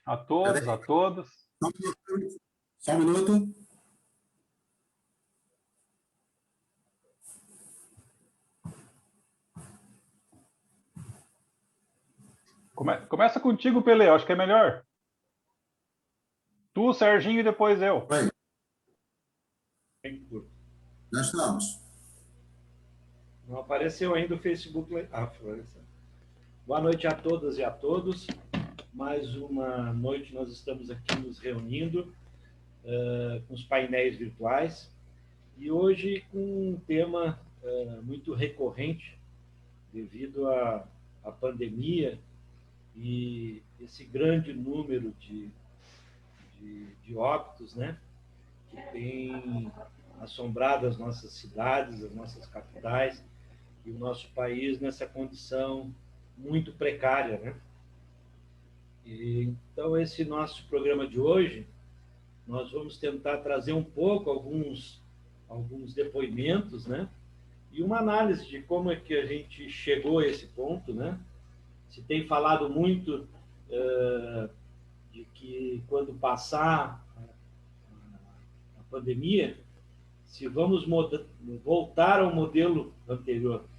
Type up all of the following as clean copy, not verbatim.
A todos, a todas. Só um minuto. Começa contigo, Pelé, acho que é melhor. Tu, Serginho, e depois eu. Oi. Já estamos. Não apareceu ainda o Facebook. Floresceu. Boa noite a todas e a todos. Mais uma noite nós estamos aqui nos reunindo com os painéis virtuais. E hoje com um tema muito recorrente devido à pandemia e esse grande número de óbitos, né, que tem assombrado as nossas cidades, as nossas capitais e o nosso país nessa condição muito precária, né? Então, esse nosso programa de hoje, nós vamos tentar trazer um pouco alguns depoimentos, né? E uma análise de como é que a gente chegou a esse ponto, né? Se tem falado muito de que quando passar a pandemia, se vamos voltar ao modelo anterior.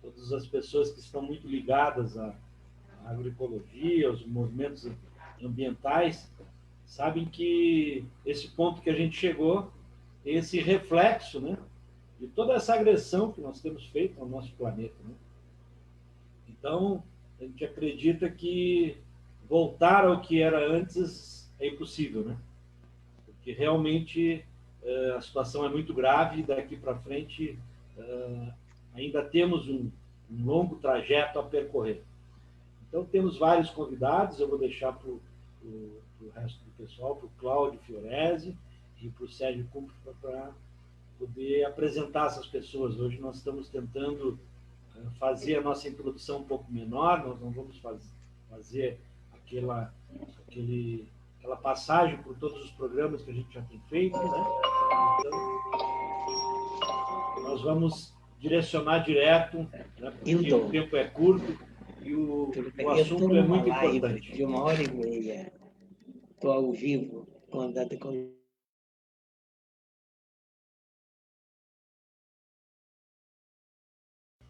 Todas as pessoas que estão muito ligadas à agroecologia, aos movimentos ambientais, sabem que esse ponto que a gente chegou, esse reflexo, né, de toda essa agressão que nós temos feito ao nosso planeta, né? Então, a gente acredita que voltar ao que era antes é impossível, né? Porque realmente a situação é muito grave e daqui para frente ainda temos um longo trajeto a percorrer. Então, temos vários convidados, eu vou deixar para o resto do pessoal, para o Cláudio Fiorese e para o Sérgio Cumpri, para poder apresentar essas pessoas. Hoje nós estamos tentando fazer a nossa introdução um pouco menor, nós não vamos fazer aquela passagem por todos os programas que a gente já tem feito, né? Então, nós vamos direcionar direto, né? Porque o tempo é curto e o assunto é muito importante. De 1h30, estou ao vivo com a data com...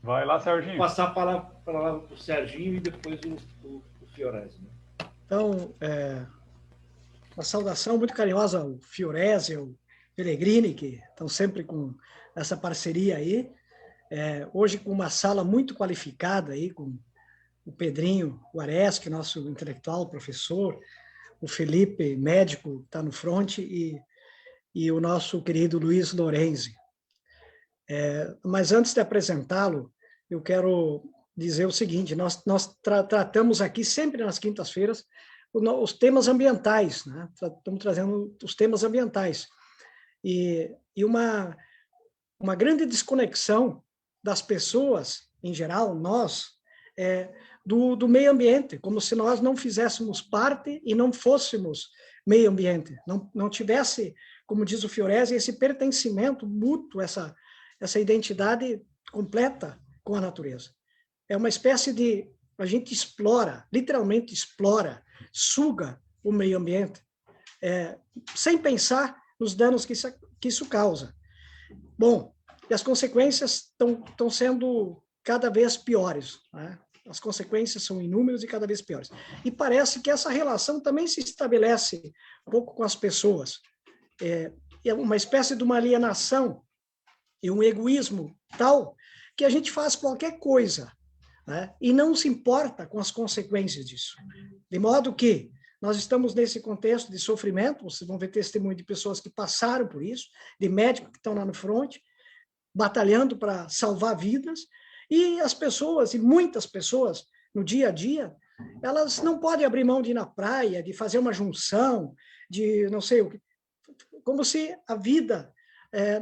Vai lá, Serginho. Vou passar a palavra para o Serginho e depois o Fiorese. Né? Então, uma saudação muito carinhosa ao Fiorese, ao Pellegrini, que estão sempre com essa parceria aí. Hoje com uma sala muito qualificada aí, com o Pedrinho Guareschi, nosso intelectual, professor, o Felipe, médico, está no front, e o nosso querido Luiz Lorenzi. Mas antes de apresentá-lo, eu quero dizer o seguinte, nós tratamos aqui sempre nas quintas-feiras os temas ambientais, né? Estamos trazendo os temas ambientais. E uma grande desconexão das pessoas, em geral, nós, do meio ambiente, como se nós não fizéssemos parte e não fôssemos meio ambiente, não tivesse, como diz o Fiorese, esse pertencimento mútuo, essa identidade completa com a natureza. É uma espécie de... A gente explora, literalmente explora, suga o meio ambiente, sem pensar nos danos que isso causa. Bom, e as consequências estão sendo cada vez piores, né? As consequências são inúmeras e cada vez piores. E parece que essa relação também se estabelece um pouco com as pessoas. É uma espécie de uma alienação e um egoísmo tal que a gente faz qualquer coisa, né? E não se importa com as consequências disso. De modo que nós estamos nesse contexto de sofrimento, vocês vão ver testemunho de pessoas que passaram por isso, de médicos que estão lá no front, batalhando para salvar vidas, e as pessoas, e muitas pessoas, no dia a dia, elas não podem abrir mão de ir na praia, de fazer uma junção, de não sei o que, como se a vida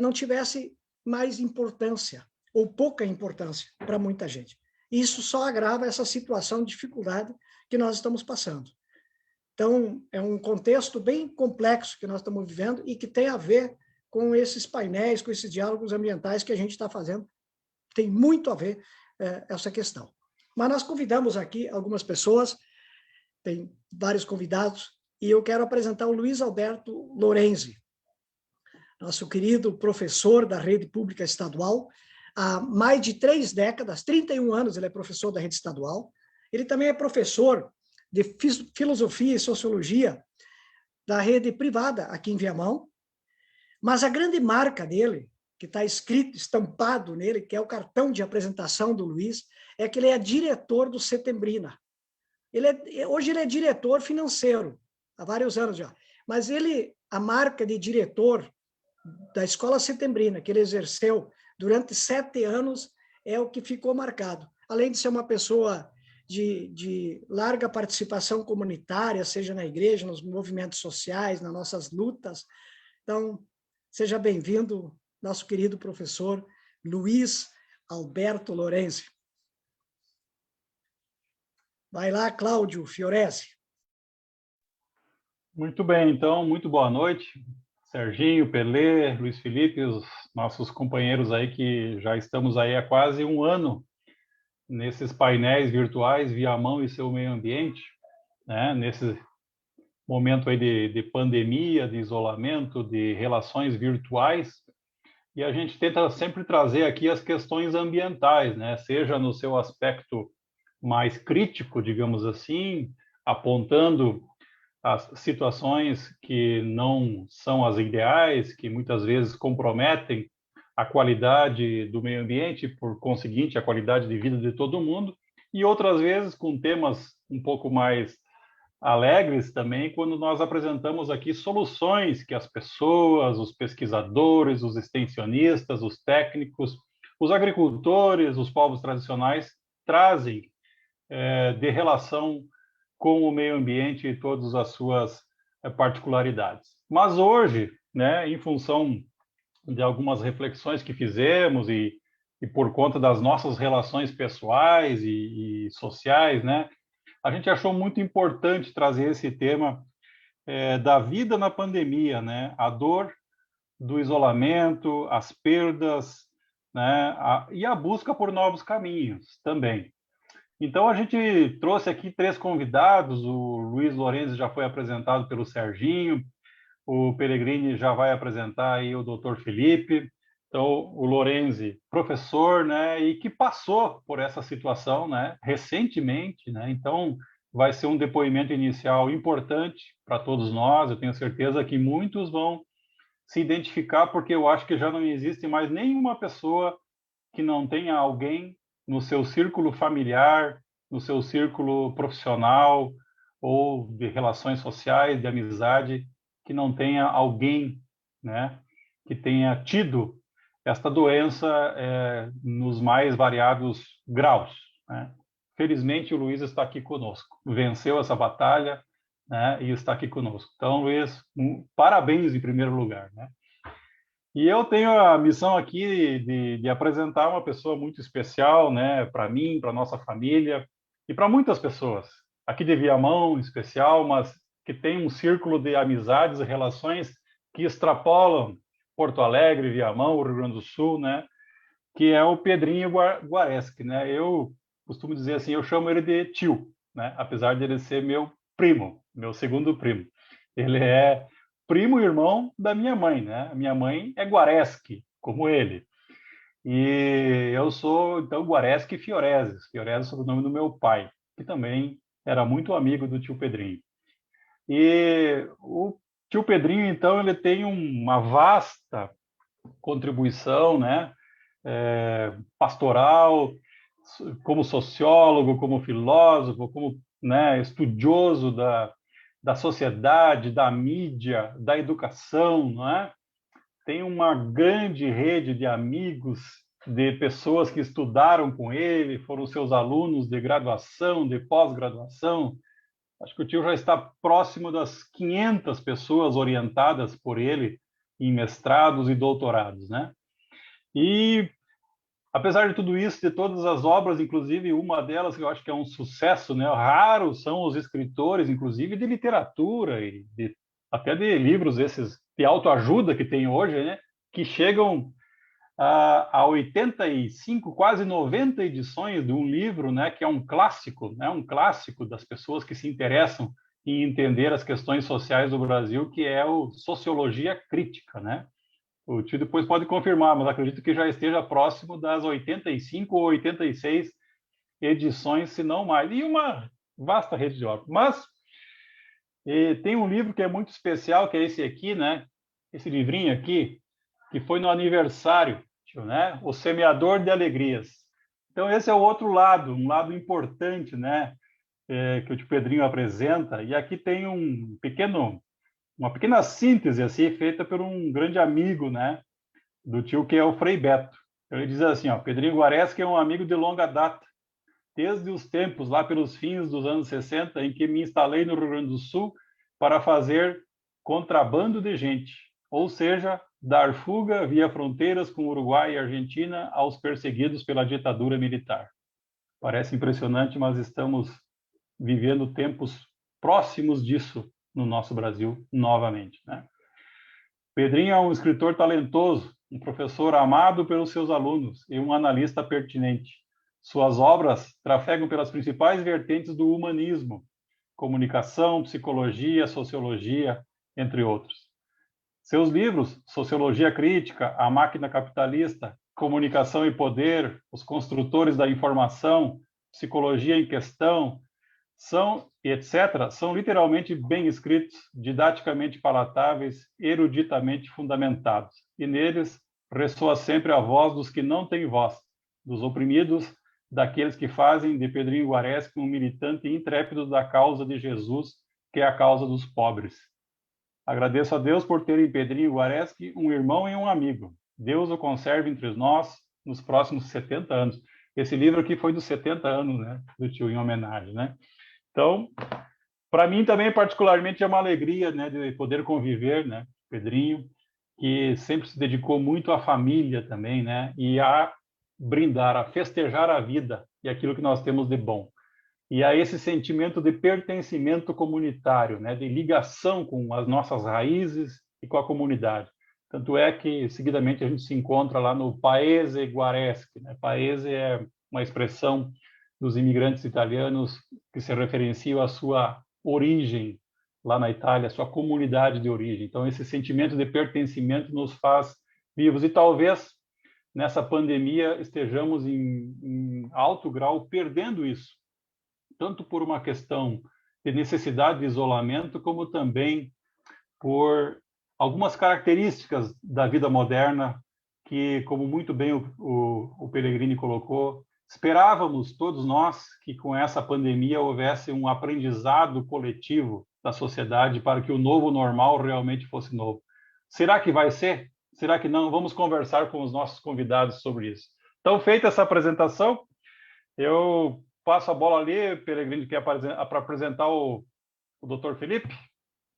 não tivesse mais importância, ou pouca importância para muita gente. Isso só agrava essa situação de dificuldade que nós estamos passando. Então, é um contexto bem complexo que nós estamos vivendo e que tem a ver com esses painéis, com esses diálogos ambientais que a gente está fazendo. Tem muito a ver essa questão. Mas nós convidamos aqui algumas pessoas tem vários convidados, e eu quero apresentar o Luiz Alberto Lorenzi, nosso querido professor da rede pública estadual. Há mais de 3 décadas, 31 anos, ele é professor da rede estadual. Ele também é professor de filosofia e sociologia da rede privada aqui em Viamão. Mas a grande marca dele, que está escrito, estampado nele, que é o cartão de apresentação do Luiz, é que ele é diretor do Setembrina. Hoje ele é diretor financeiro, há vários anos já. Mas a marca de diretor da Escola Setembrina, que ele exerceu durante 7 anos, é o que ficou marcado. Além de ser uma pessoa de larga participação comunitária, seja na igreja, nos movimentos sociais, nas nossas lutas. Então, seja bem-vindo, nosso querido professor Luiz Alberto Lorenzi. Vai lá, Cláudio Fiorese. Muito bem, então, muito boa noite. Serginho, Pelé, Luiz Felipe, os nossos companheiros aí que já estamos aí há quase um ano nesses painéis virtuais Viamão e seu meio ambiente, né? Nesse momento aí de pandemia, de isolamento, de relações virtuais, e a gente tenta sempre trazer aqui as questões ambientais, né? Seja no seu aspecto mais crítico, digamos assim, apontando as situações que não são as ideais, que muitas vezes comprometem a qualidade do meio ambiente, por conseguinte, a qualidade de vida de todo mundo, e outras vezes com temas um pouco mais alegres também, quando nós apresentamos aqui soluções que as pessoas, os pesquisadores, os extensionistas, os técnicos, os agricultores, os povos tradicionais trazem de relação com o meio ambiente e todas as suas particularidades. Mas hoje, né, em função de algumas reflexões que fizemos e por conta das nossas relações pessoais e sociais, né, a gente achou muito importante trazer esse tema da vida na pandemia, né, a dor do isolamento, as perdas, né, e a busca por novos caminhos também. Então, a gente trouxe aqui 3 convidados, o Luiz Lorenzi já foi apresentado pelo Serginho, o Pellegrini já vai apresentar aí o Dr. Felipe, então o Lorenzi, professor, né, e que passou por essa situação, né, recentemente, né, então vai ser um depoimento inicial importante para todos nós, eu tenho certeza que muitos vão se identificar, porque eu acho que já não existe mais nenhuma pessoa que não tenha alguém no seu círculo familiar, no seu círculo profissional ou de relações sociais, de amizade, que não tenha alguém, né, que tenha tido esta doença nos mais variados graus, né? Felizmente, o Luiz está aqui conosco, venceu essa batalha, né, e está aqui conosco. Então, Luiz, parabéns em primeiro lugar, né? E eu tenho a missão aqui de apresentar uma pessoa muito especial, né, para mim, para nossa família e para muitas pessoas aqui de Viamão, em especial, mas que tem um círculo de amizades e relações que extrapolam Porto Alegre, Viamão, Rio Grande do Sul, né, que é o Pedrinho Guareschi, né? Eu costumo dizer assim, eu chamo ele de tio, né, apesar de ele ser meu primo, meu segundo primo. Ele é primo e irmão da minha mãe, né? A minha mãe é Guareschi, como ele. E eu sou, então, Guareschi Fiorese. Fiorese é o nome do meu pai, que também era muito amigo do tio Pedrinho. E o tio Pedrinho, então, ele tem uma vasta contribuição, né? Pastoral, como sociólogo, como filósofo, como, né, estudioso da sociedade, da mídia, da educação, não é? Tem uma grande rede de amigos, de pessoas que estudaram com ele, foram seus alunos de graduação, de pós-graduação. Acho que o tio já está próximo das 500 pessoas orientadas por ele em mestrados e doutorados, né? E apesar de tudo isso, de todas as obras, inclusive uma delas que eu acho que é um sucesso, né? Raros são os escritores, inclusive de literatura e até de livros esses de autoajuda que tem hoje, né? Que chegam a 85, quase 90 edições de um livro, né, que é um clássico, né, um clássico das pessoas que se interessam em entender as questões sociais do Brasil, que é o Sociologia Crítica, né? O tio depois pode confirmar, mas acredito que já esteja próximo das 85 ou 86 edições, se não mais, e uma vasta rede de obras. Mas tem um livro que é muito especial, que é esse aqui, né? Esse livrinho aqui, que foi no aniversário, tio, né? O Semeador de Alegrias. Então, esse é o outro lado, um lado importante, né? Que o tio Pedrinho apresenta. E aqui tem uma pequena síntese, assim, feita por um grande amigo, né? Do tio, que é o Frei Beto. Ele diz assim, ó, Pedrinho Guareschi é um amigo de longa data, desde os tempos, lá pelos fins dos anos 60, em que me instalei no Rio Grande do Sul para fazer contrabando de gente, ou seja, dar fuga via fronteiras com Uruguai e Argentina aos perseguidos pela ditadura militar. Parece impressionante, mas estamos vivendo tempos próximos disso no nosso Brasil novamente, né? Pedrinho é um escritor talentoso, um professor amado pelos seus alunos e um analista pertinente. Suas obras trafegam pelas principais vertentes do humanismo, comunicação, psicologia, sociologia, entre outros. Seus livros, Sociologia Crítica, A Máquina Capitalista, Comunicação e Poder, Os Construtores da Informação, Psicologia em Questão, etc., são literalmente bem escritos, didaticamente palatáveis, eruditamente fundamentados. E neles ressoa sempre a voz dos que não têm voz, dos oprimidos, daqueles que fazem de Pedrinho Guareschi um militante intrépido da causa de Jesus, que é a causa dos pobres. Agradeço a Deus por ter em Pedrinho Guareschi um irmão e um amigo. Deus o conserve entre nós nos próximos 70 anos. Esse livro aqui foi dos 70 anos, né, do tio, em homenagem, né? Então, para mim também particularmente é uma alegria, né, de poder conviver, né, Pedrinho, que sempre se dedicou muito à família também, né, e a brindar, a festejar a vida e aquilo que nós temos de bom. E a esse sentimento de pertencimento comunitário, né, de ligação com as nossas raízes e com a comunidade. Tanto é que, seguidamente, a gente se encontra lá no Paese Guareschi, né? Paese é uma expressão dos imigrantes italianos que se referenciam à sua origem lá na Itália, à sua comunidade de origem. Então, esse sentimento de pertencimento nos faz vivos. E talvez, nessa pandemia, estejamos em alto grau perdendo isso, tanto por uma questão de necessidade de isolamento, como também por algumas características da vida moderna que, como muito bem o Pellegrini colocou, esperávamos todos nós que com essa pandemia houvesse um aprendizado coletivo da sociedade para que o novo normal realmente fosse novo. Será que vai ser? Será que não? Vamos conversar com os nossos convidados sobre isso. Então, feita essa apresentação, eu passo a bola ali, Pellegrini, que é para apresentar o Dr. Felipe,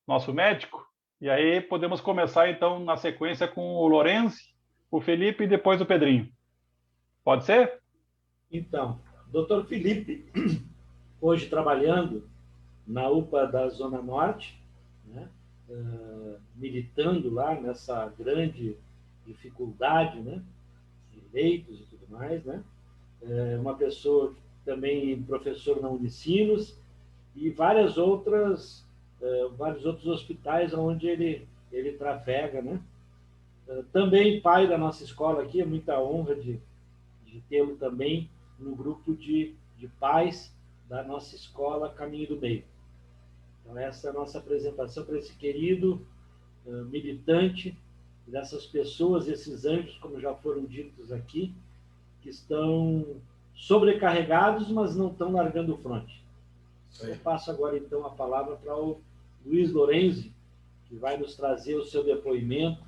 nosso médico, e aí podemos começar, então, na sequência com o Lorenzi, o Felipe e depois o Pedrinho. Pode ser? Então, Dr. Felipe, hoje trabalhando na UPA da Zona Norte, né, militando lá nessa grande dificuldade, né, de leitos e tudo mais, né, uma pessoa também professor na Unicinos e vários outros hospitais onde ele trafega, né? Também pai da nossa escola aqui, é muita honra de tê-lo também no grupo de pais da nossa escola Caminho do Meio. Então, essa é a nossa apresentação para esse querido militante, dessas pessoas, esses anjos, como já foram ditos aqui, que estão sobrecarregados, mas não estão largando o fronte. Eu passo agora, então, a palavra para o Luiz Lorenzi, que vai nos trazer o seu depoimento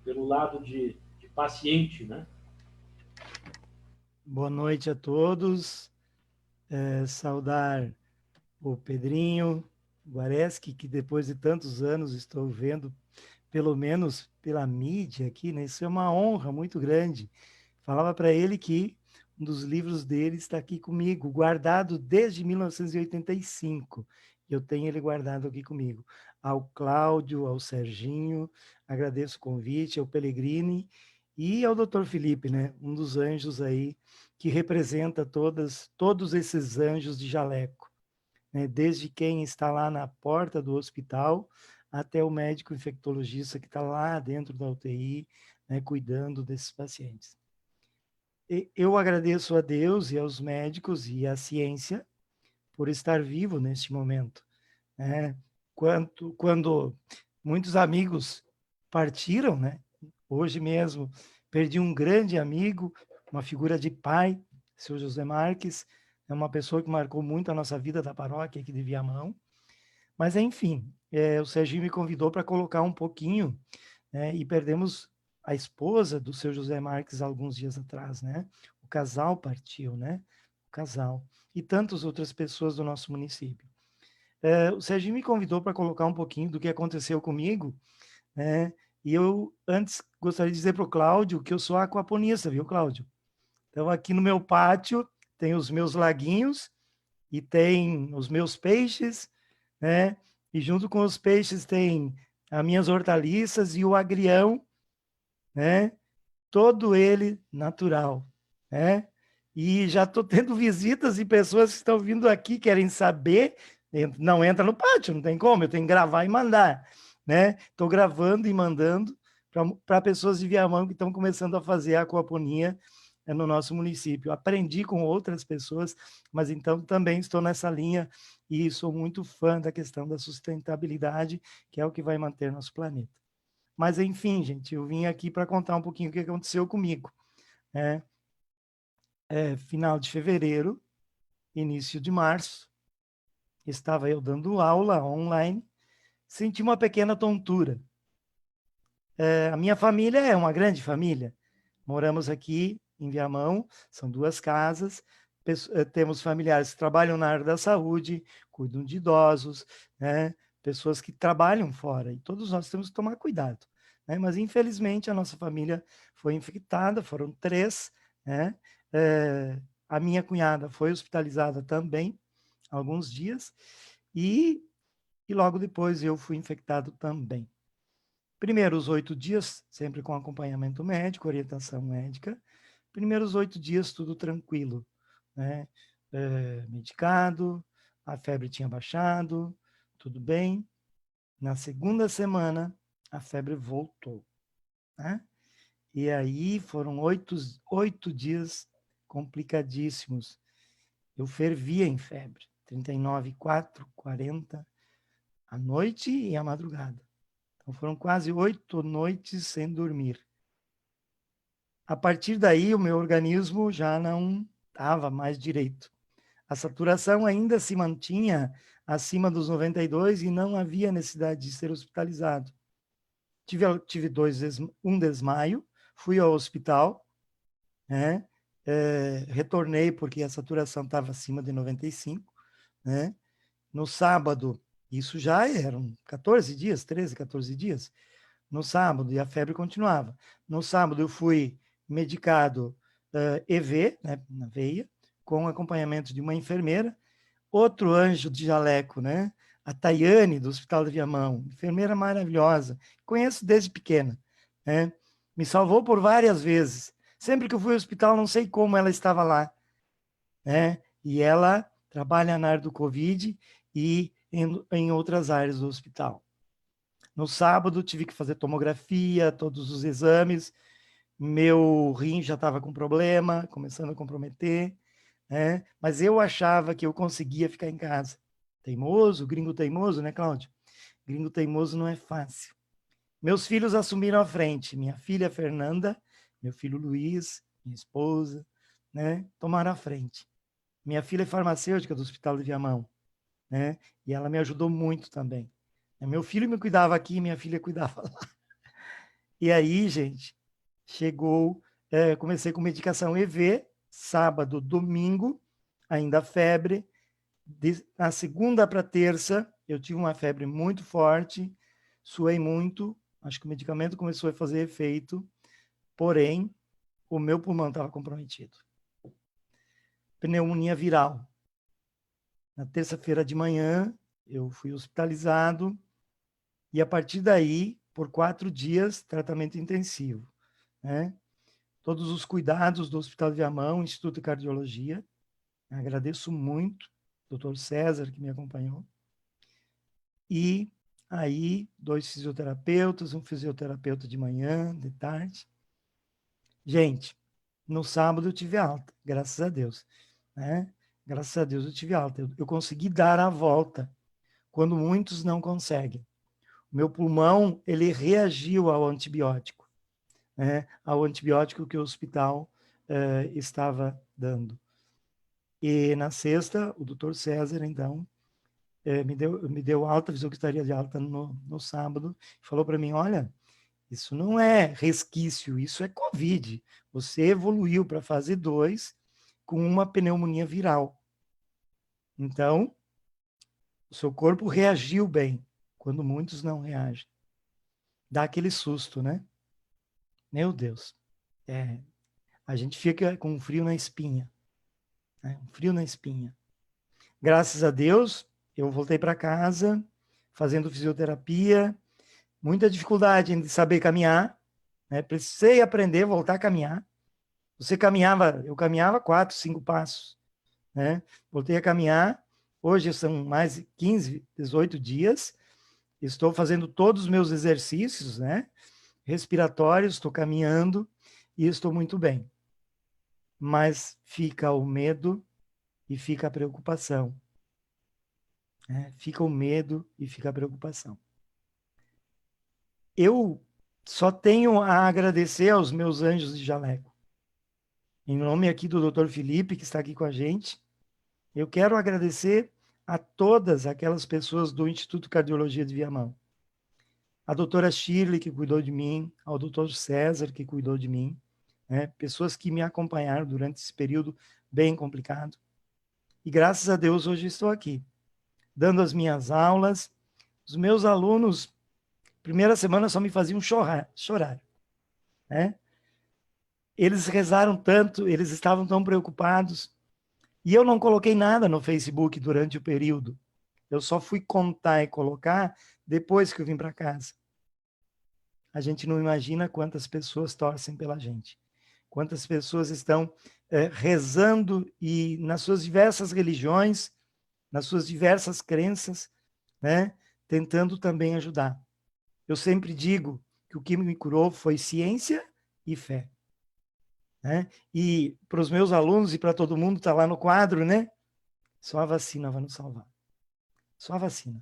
pelo lado de paciente, né? Boa noite a todos. Saudar o Pedrinho Guareschi, que depois de tantos anos estou vendo, pelo menos pela mídia aqui, né? Isso é uma honra muito grande. Falava para ele que um dos livros dele está aqui comigo, guardado desde 1985. Eu tenho ele guardado aqui comigo. Ao Cláudio, ao Serginho, agradeço o convite, ao Pellegrini E ao Dr. Felipe, né? Um dos anjos aí que representa todos esses anjos de jaleco, né? Desde quem está lá na porta do hospital até o médico infectologista que está lá dentro da UTI, né? Cuidando desses pacientes. Eu agradeço a Deus e aos médicos e à ciência por estar vivo neste momento, né? Quando muitos amigos partiram, né? Hoje mesmo perdi um grande amigo, uma figura de pai, seu José Marques, é uma pessoa que marcou muito a nossa vida da paróquia aqui de Viamão. Mas, enfim, o Serginho me convidou para colocar um pouquinho, né? E perdemos a esposa do seu José Marques alguns dias atrás, né? O casal partiu, né? O casal. E tantas outras pessoas do nosso município. O Serginho me convidou para colocar um pouquinho do que aconteceu comigo, né? E eu, antes, gostaria de dizer para o Cláudio que eu sou aquaponista, viu, Cláudio? Então, aqui no meu pátio tem os meus laguinhos e tem os meus peixes, né? E junto com os peixes tem as minhas hortaliças e o agrião, né? Todo ele natural, né? E já estou tendo visitas e pessoas que estão vindo aqui, querem saber, não entra no pátio, não tem como, eu tenho que gravar e mandar, né? Estou gravando e mandando para pessoas de Viamão que estão começando a fazer a aquaponia no nosso município. Aprendi com outras pessoas, mas então também estou nessa linha e sou muito fã da questão da sustentabilidade, que é o que vai manter nosso planeta. Mas, enfim, gente, eu vim aqui para contar um pouquinho o que aconteceu comigo, né? Final de fevereiro, início de março, estava eu dando aula online, senti uma pequena tontura. A minha família é uma grande família. Moramos aqui em Viamão, são 2 casas, temos familiares que trabalham na área da saúde, cuidam de idosos, né? Pessoas que trabalham fora, e todos nós temos que tomar cuidado, né? Mas, infelizmente, a nossa família foi infectada, foram 3, né? A minha cunhada foi hospitalizada também, alguns dias, e logo depois eu fui infectado também. Primeiro, os 8 dias, sempre com acompanhamento médico, orientação médica. Primeiros 8 dias, tudo tranquilo, né? Medicado, a febre tinha baixado, tudo bem. Na segunda semana, a febre voltou, né? E aí foram 8 dias complicadíssimos. Eu fervia em febre, 39,4, 40, à noite e à madrugada. Então, foram quase 8 noites sem dormir. A partir daí, o meu organismo já não estava mais direito. A saturação ainda se mantinha acima dos 92 e não havia necessidade de ser hospitalizado. Tive um desmaio, fui ao hospital, né? Retornei porque a saturação estava acima de 95, né? No sábado, isso já eram 14 dias, 13, 14 dias, no sábado, e a febre continuava. No sábado eu fui medicado EV, né, na veia, com acompanhamento de uma enfermeira, outro anjo de jaleco, né? A Tayane, do Hospital de Viamão, enfermeira maravilhosa, conheço desde pequena, né? Me salvou por várias vezes. Sempre que eu fui ao hospital, não sei como ela estava lá, né? E ela trabalha na área do Covid e em outras áreas do hospital. No sábado, tive que fazer tomografia, todos os exames. Meu rim já estava com problema, começando a comprometer, né? Mas eu achava que eu conseguia ficar em casa. Teimoso, gringo teimoso, né, Cláudio? Gringo teimoso não é fácil. Meus filhos assumiram a frente. Minha filha Fernanda, meu filho Luiz, minha esposa, né? Tomaram a frente. Minha filha é farmacêutica do Hospital de Viamão, né? E ela me ajudou muito também. Meu filho me cuidava aqui, minha filha cuidava lá. E aí, gente, chegou, comecei com medicação EV, sábado, domingo, ainda febre. Na segunda para terça, eu tive uma febre muito forte, suei muito, acho que o medicamento começou a fazer efeito, porém, o meu pulmão estava comprometido. Pneumonia viral. Na terça-feira de manhã, eu fui hospitalizado, e a partir daí, por 4 dias, tratamento intensivo, né? todos os cuidados do Hospital de Viamão, Instituto de Cardiologia. Agradeço muito, Dr. César, que me acompanhou. E aí, 2 fisioterapeutas, um fisioterapeuta de manhã, de tarde. Gente, no sábado eu tive alta, graças a Deus, né? Graças a Deus eu tive alta. Eu consegui dar a volta, quando muitos não conseguem. O meu pulmão, ele reagiu ao antibiótico, né? Ao antibiótico que o hospital estava dando. E na sexta, o doutor César, então, me deu alta, avisou que estaria de alta no sábado, falou para mim, olha, isso não é resquício, isso é Covid. Você evoluiu para a fase 2 com uma pneumonia viral. Então, o seu corpo reagiu bem, quando muitos não reagem. Dá aquele susto, né? Meu Deus. A gente fica com um frio na espinha. Né? Um frio na espinha. Graças a Deus, eu voltei para casa, fazendo fisioterapia, muita dificuldade em saber caminhar, né? Precisei aprender a voltar a caminhar. Eu caminhava 4, 5 passos, né? Voltei a caminhar, hoje são mais de 15, 18 dias, estou fazendo todos os meus exercícios, né? Respiratórios, estou caminhando e estou muito bem. Mas fica o medo e fica a preocupação. Né? Fica o medo e fica a preocupação. Eu só tenho a agradecer aos meus anjos de jaleco. Em nome aqui do Dr. Felipe, que está aqui com a gente, eu quero agradecer a todas aquelas pessoas do Instituto de Cardiologia de Viamão. A doutora Shirley, que cuidou de mim, ao doutor César, que cuidou de mim, né? Pessoas que me acompanharam durante esse período bem complicado. E graças a Deus hoje estou aqui, dando as minhas aulas. Os meus alunos, primeira semana só me faziam chorar, né? Eles rezaram tanto, eles estavam tão preocupados. E eu não coloquei nada no Facebook durante o período. Eu só fui contar e colocar depois que eu vim para casa. A gente não imagina quantas pessoas torcem pela gente. Quantas pessoas estão rezando e nas suas diversas religiões, nas suas diversas crenças, né, tentando também ajudar. Eu sempre digo que o que me curou foi ciência e fé. Né? E para os meus alunos e para todo mundo está lá no quadro, né? Só a vacina vai nos salvar. Só a vacina.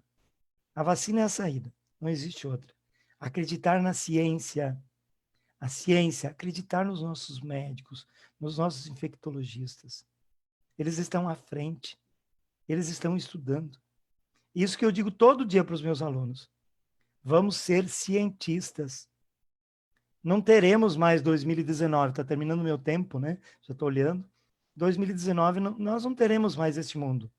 A vacina é a saída, não existe outra. Acreditar na ciência, a ciência, acreditar nos nossos médicos, nos nossos infectologistas. Eles estão à frente, eles estão estudando. Isso que eu digo todo dia para os meus alunos. Vamos ser cientistas. Não teremos mais 2019, está terminando o meu tempo, né? Já estou olhando. 2019, nós não teremos mais este mundo.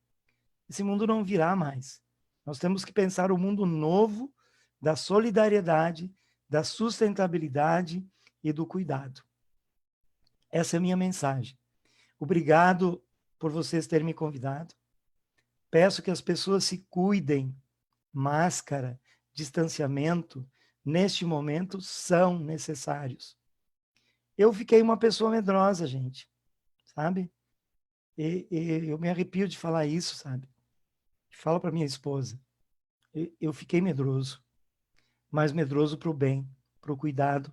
Esse mundo não virá mais. Nós temos que pensar o mundo novo da solidariedade, da sustentabilidade e do cuidado. Essa é a minha mensagem. Obrigado por vocês terem me convidado. Peço que as pessoas se cuidem. Máscara, distanciamento, neste momento, são necessários. Eu fiquei uma pessoa medrosa, gente, sabe? E eu me arrepio de falar isso, sabe? Falo para minha esposa. Eu fiquei medroso, mas medroso para o bem, para o cuidado,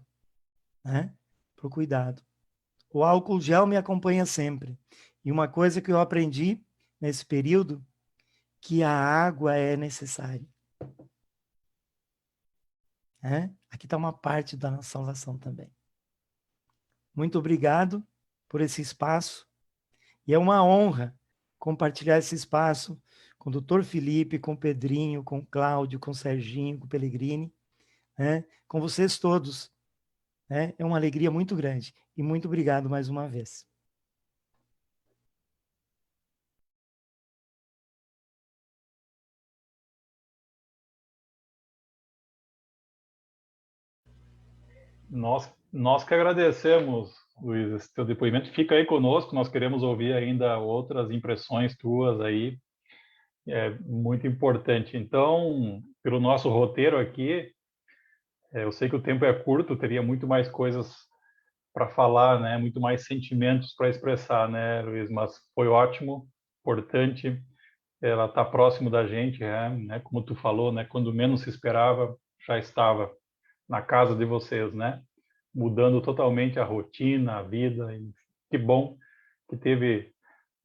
né? Para o cuidado. O álcool gel me acompanha sempre. E uma coisa que eu aprendi nesse período, que a água é necessária. Aqui está uma parte da nossa salvação também. Muito obrigado por esse espaço. E é uma honra compartilhar esse espaço com o doutor Felipe, com o Pedrinho, com o Cláudio, com o Serginho, com o Pellegrini, com vocês todos. É uma alegria muito grande. E muito obrigado mais uma vez. Nós que agradecemos, Luiz, esse teu depoimento. Fica aí conosco, nós queremos ouvir ainda outras impressões tuas aí. É muito importante. Então, pelo nosso roteiro aqui, eu sei que o tempo é curto, teria muito mais coisas para falar, né? Muito mais sentimentos para expressar, né, Luiz? Mas foi ótimo, importante. Ela está próximo da gente, né? Como tu falou, né? Quando menos se esperava, já estava na casa de vocês, né? Mudando totalmente a rotina, a vida. E que bom que teve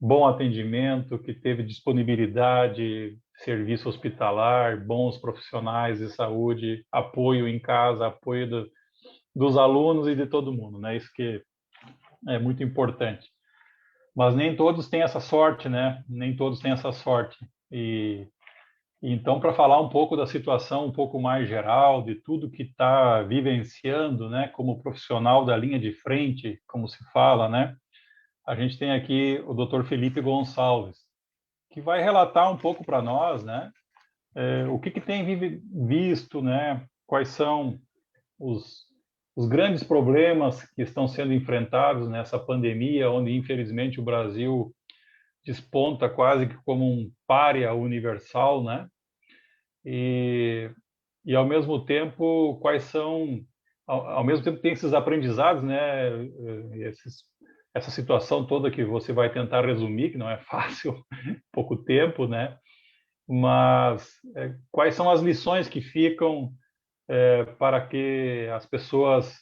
bom atendimento, que teve disponibilidade, serviço hospitalar, bons profissionais de saúde, apoio em casa, apoio dos alunos e de todo mundo, né? Isso que é muito importante. Mas nem todos têm essa sorte, né? Nem todos têm essa sorte. E então, para falar um pouco da situação um pouco mais geral, de tudo que está vivenciando, né, como profissional da linha de frente, como se fala, né, a gente tem aqui o Dr. Felipe Gonçalves, que vai relatar um pouco para nós, né, o que tem visto, né, quais são os, os grandes problemas que estão sendo enfrentados nessa pandemia, onde infelizmente o Brasil desponta quase que como um pária universal, né? E ao mesmo tempo quais são ao mesmo tempo tem esses aprendizados, né? Essa situação toda que você vai tentar resumir, que não é fácil, pouco tempo, né? Mas quais são as lições que ficam para que as pessoas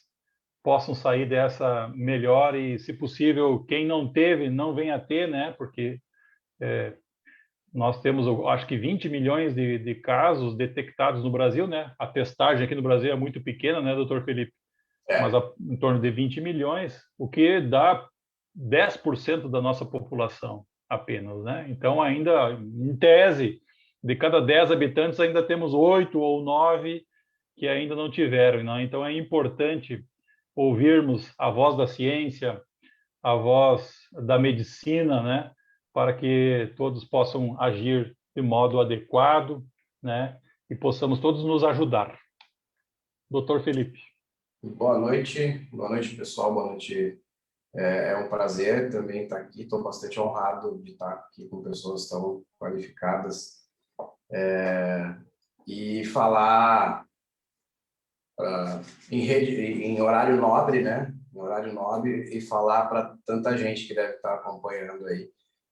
possam sair dessa melhor e, se possível, quem não teve, não venha a ter, né? Porque nós temos, acho que 20 milhões de casos detectados no Brasil, né? A testagem aqui no Brasil é muito pequena, né, doutor Felipe? Mas em torno de 20 milhões, o que dá 10% da nossa população apenas, né? Então, ainda, em tese, de cada 10 habitantes, ainda temos 8 ou 9 que ainda não tiveram, né? Então, é importante ouvirmos a voz da ciência, a voz da medicina, né, para que todos possam agir de modo adequado, né, e possamos todos nos ajudar. Doutor Felipe. Boa noite pessoal, boa noite. É um prazer também estar aqui, estou bastante honrado de estar aqui com pessoas tão qualificadas e falar em horário nobre, né? Em horário nobre e falar para tanta gente que deve estar acompanhando aí,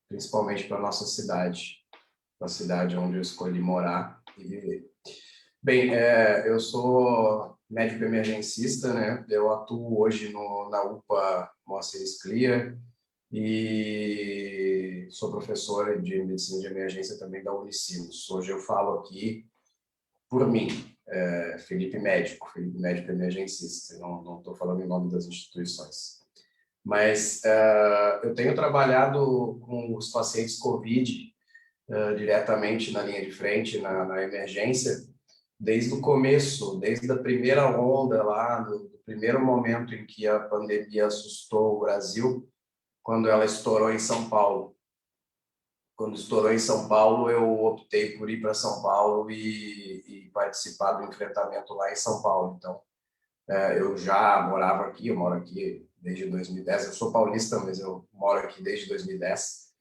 principalmente para nossa cidade, para a cidade onde eu escolhi morar e viver. Bem, eu sou médico emergencista, né? Eu atuo hoje na UPA Moacir Sclia e sou professor de medicina de emergência também da Unicinos. Hoje eu falo aqui por mim, Felipe médico emergencista, não estou falando em nome das instituições. Mas eu tenho trabalhado com os pacientes COVID diretamente na linha de frente, na emergência, desde o começo, desde a primeira onda lá, do primeiro momento em que a pandemia assustou o Brasil, quando ela estourou em São Paulo. Quando estourou em São Paulo, eu optei por ir para São Paulo e participar do enfrentamento lá em São Paulo. Então, eu já morava aqui, eu moro aqui desde 2010. Eu sou paulista, mas eu moro aqui desde 2010.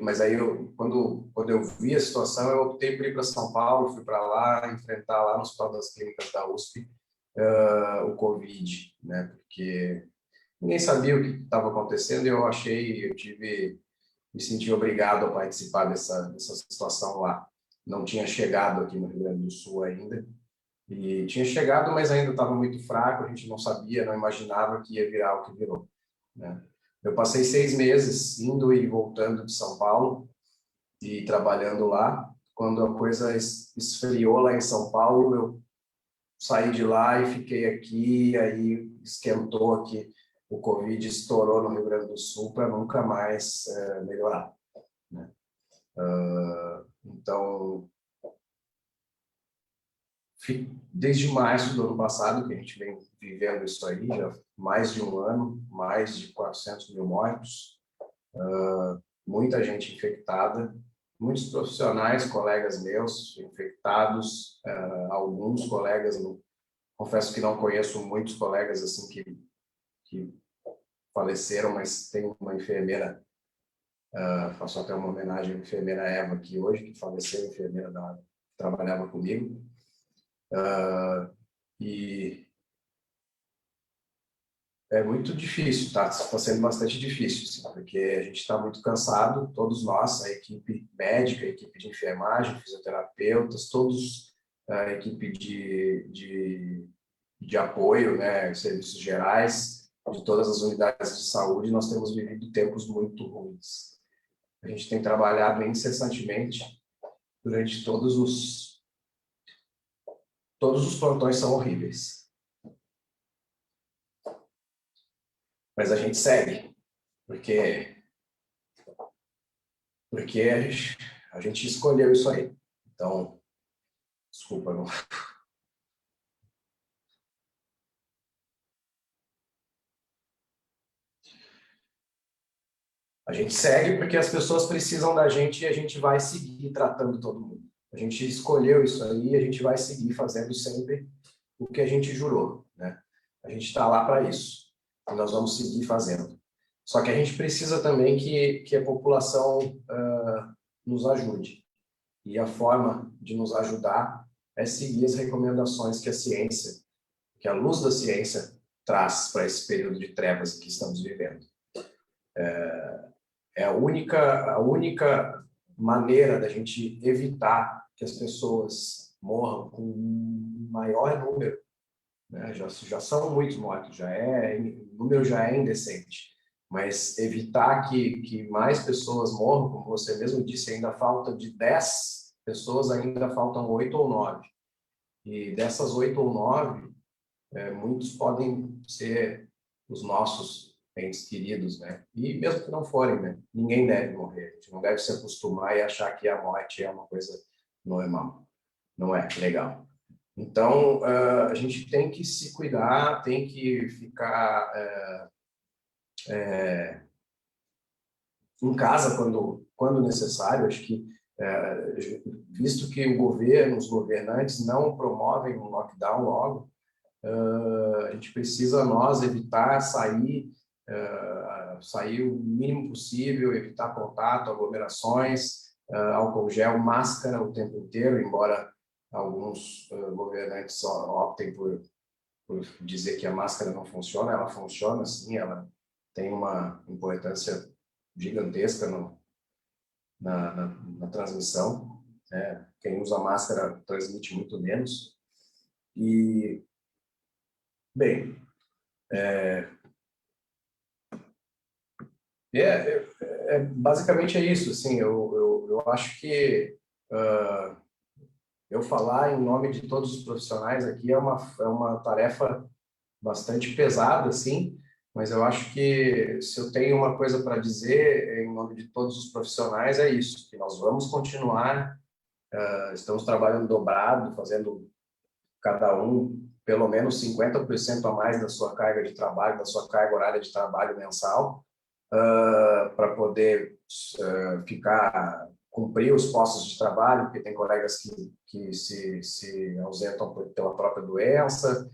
Mas aí, quando eu vi a situação, eu optei por ir para São Paulo, fui para lá, enfrentar lá no Hospital das Clínicas da USP o Covid, né? Porque ninguém sabia o que estava acontecendo e me senti obrigado a participar dessa situação lá. Não tinha chegado aqui no Rio Grande do Sul ainda, e tinha chegado, mas ainda estava muito fraco, a gente não sabia, não imaginava que ia virar o que virou, né? Eu passei 6 meses indo e voltando de São Paulo e trabalhando lá. Quando a coisa esfriou lá em São Paulo, eu saí de lá e fiquei aqui, aí esquentou aqui, o Covid estourou no Rio Grande do Sul para nunca mais melhorar, né? Então, desde março do ano passado que a gente vem vivendo isso aí, já mais de um ano, mais de 400 mil mortos, muita gente infectada, muitos profissionais, colegas meus infectados, alguns colegas, confesso que não conheço muitos colegas assim que faleceram, mas tem uma enfermeira, faço até uma homenagem à enfermeira Eva aqui hoje, que faleceu, enfermeira que trabalhava comigo. E É muito difícil, tá? Está sendo bastante difícil, assim, porque a gente está muito cansado, todos nós, a equipe médica, a equipe de enfermagem, fisioterapeutas, todos, a equipe de apoio, né, serviços gerais, de todas as unidades de saúde, nós temos vivido tempos muito ruins. A gente tem trabalhado incessantemente durante todos os plantões são horríveis. Mas a gente segue, porque a gente escolheu isso aí. Então, desculpa, não. A gente segue porque as pessoas precisam da gente e a gente vai seguir tratando todo mundo. A gente escolheu isso aí e a gente vai seguir fazendo sempre o que a gente jurou, né? A gente está lá para isso e nós vamos seguir fazendo. Só que a gente precisa também que a população nos ajude. E a forma de nos ajudar é seguir as recomendações que a ciência, que a luz da ciência traz para esse período de trevas que estamos vivendo. É a única maneira da gente evitar que as pessoas morram com um maior número, né? Já são muitos mortos, o número já é indecente, mas evitar que mais pessoas morram, como você mesmo disse, ainda falta de 10 pessoas, ainda faltam 8 ou 9. E dessas 8 ou 9, muitos podem ser os nossos entes queridos, né? E mesmo que não forem, né? Ninguém deve morrer. A gente não deve se acostumar e achar que a morte é uma coisa normal. Não é legal. Então, a gente tem que se cuidar, tem que ficar em casa quando necessário. Acho que, visto que o governo, os governantes não promovem um lockdown logo, a gente precisa, nós, evitar sair o mínimo possível, evitar contato, aglomerações, álcool gel, máscara o tempo inteiro, embora alguns governantes optem por dizer que a máscara não funciona. Ela funciona, sim, ela tem uma importância gigantesca na transmissão, né? Quem usa máscara transmite muito menos. E, bem, basicamente é isso. Assim, eu acho que eu falar em nome de todos os profissionais aqui é uma tarefa bastante pesada, assim, mas eu acho que se eu tenho uma coisa para dizer em nome de todos os profissionais é isso, que nós vamos continuar, estamos trabalhando dobrado, fazendo cada um pelo menos 50% a mais da sua carga de trabalho, da sua carga horária de trabalho mensal, para poder cumprir os postos de trabalho, porque tem colegas que se ausentam pela própria doença,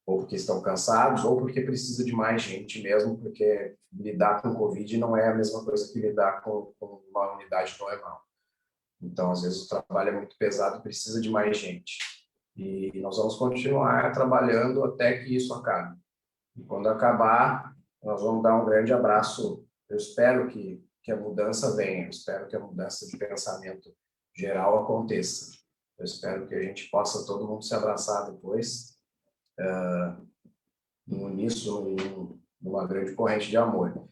ou porque estão cansados, ou porque precisa de mais gente mesmo, porque lidar com Covid não é a mesma coisa que lidar com uma unidade normal. Então, às vezes, o trabalho é muito pesado e precisa de mais gente. E nós vamos continuar trabalhando até que isso acabe. E quando acabar, nós vamos dar um grande abraço. Eu espero que a mudança venha, eu espero que a mudança de pensamento geral aconteça. Eu espero que a gente possa todo mundo se abraçar depois, no uníssono, numa grande corrente de amor.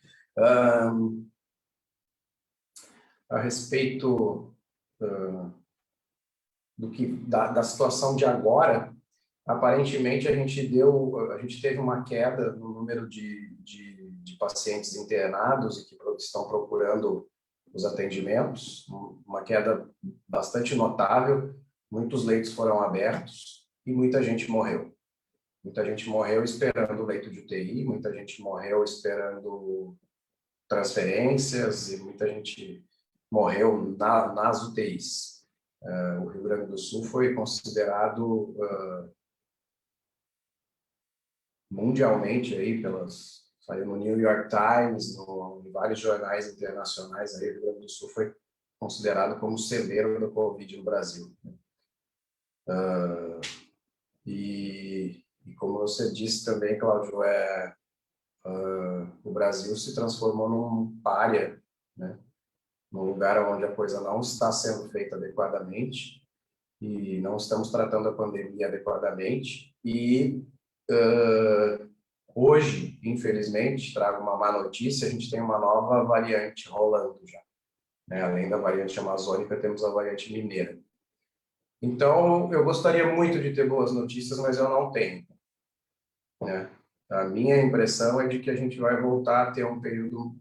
A respeito da situação de agora, aparentemente a gente teve uma queda no número de pacientes internados e que estão procurando os atendimentos, uma queda bastante notável. Muitos leitos foram abertos e muita gente morreu. Muita gente morreu esperando o leito de UTI, muita gente morreu esperando transferências e muita gente morreu nas UTIs. O Rio Grande do Sul foi considerado mundialmente aí saiu no New York Times, em vários jornais internacionais, aí o Rio Grande do Sul foi considerado como o celeiro da Covid no Brasil. E E como você disse também, Cláudio, o Brasil se transformou num pária, né? Num lugar onde a coisa não está sendo feita adequadamente e não estamos tratando a pandemia adequadamente. E hoje, infelizmente, trago uma má notícia, a gente tem uma nova variante rolando já, né? Além da variante amazônica, temos a variante mineira. Então, eu gostaria muito de ter boas notícias, mas eu não tenho, né? A minha impressão é de que a gente vai voltar a ter um período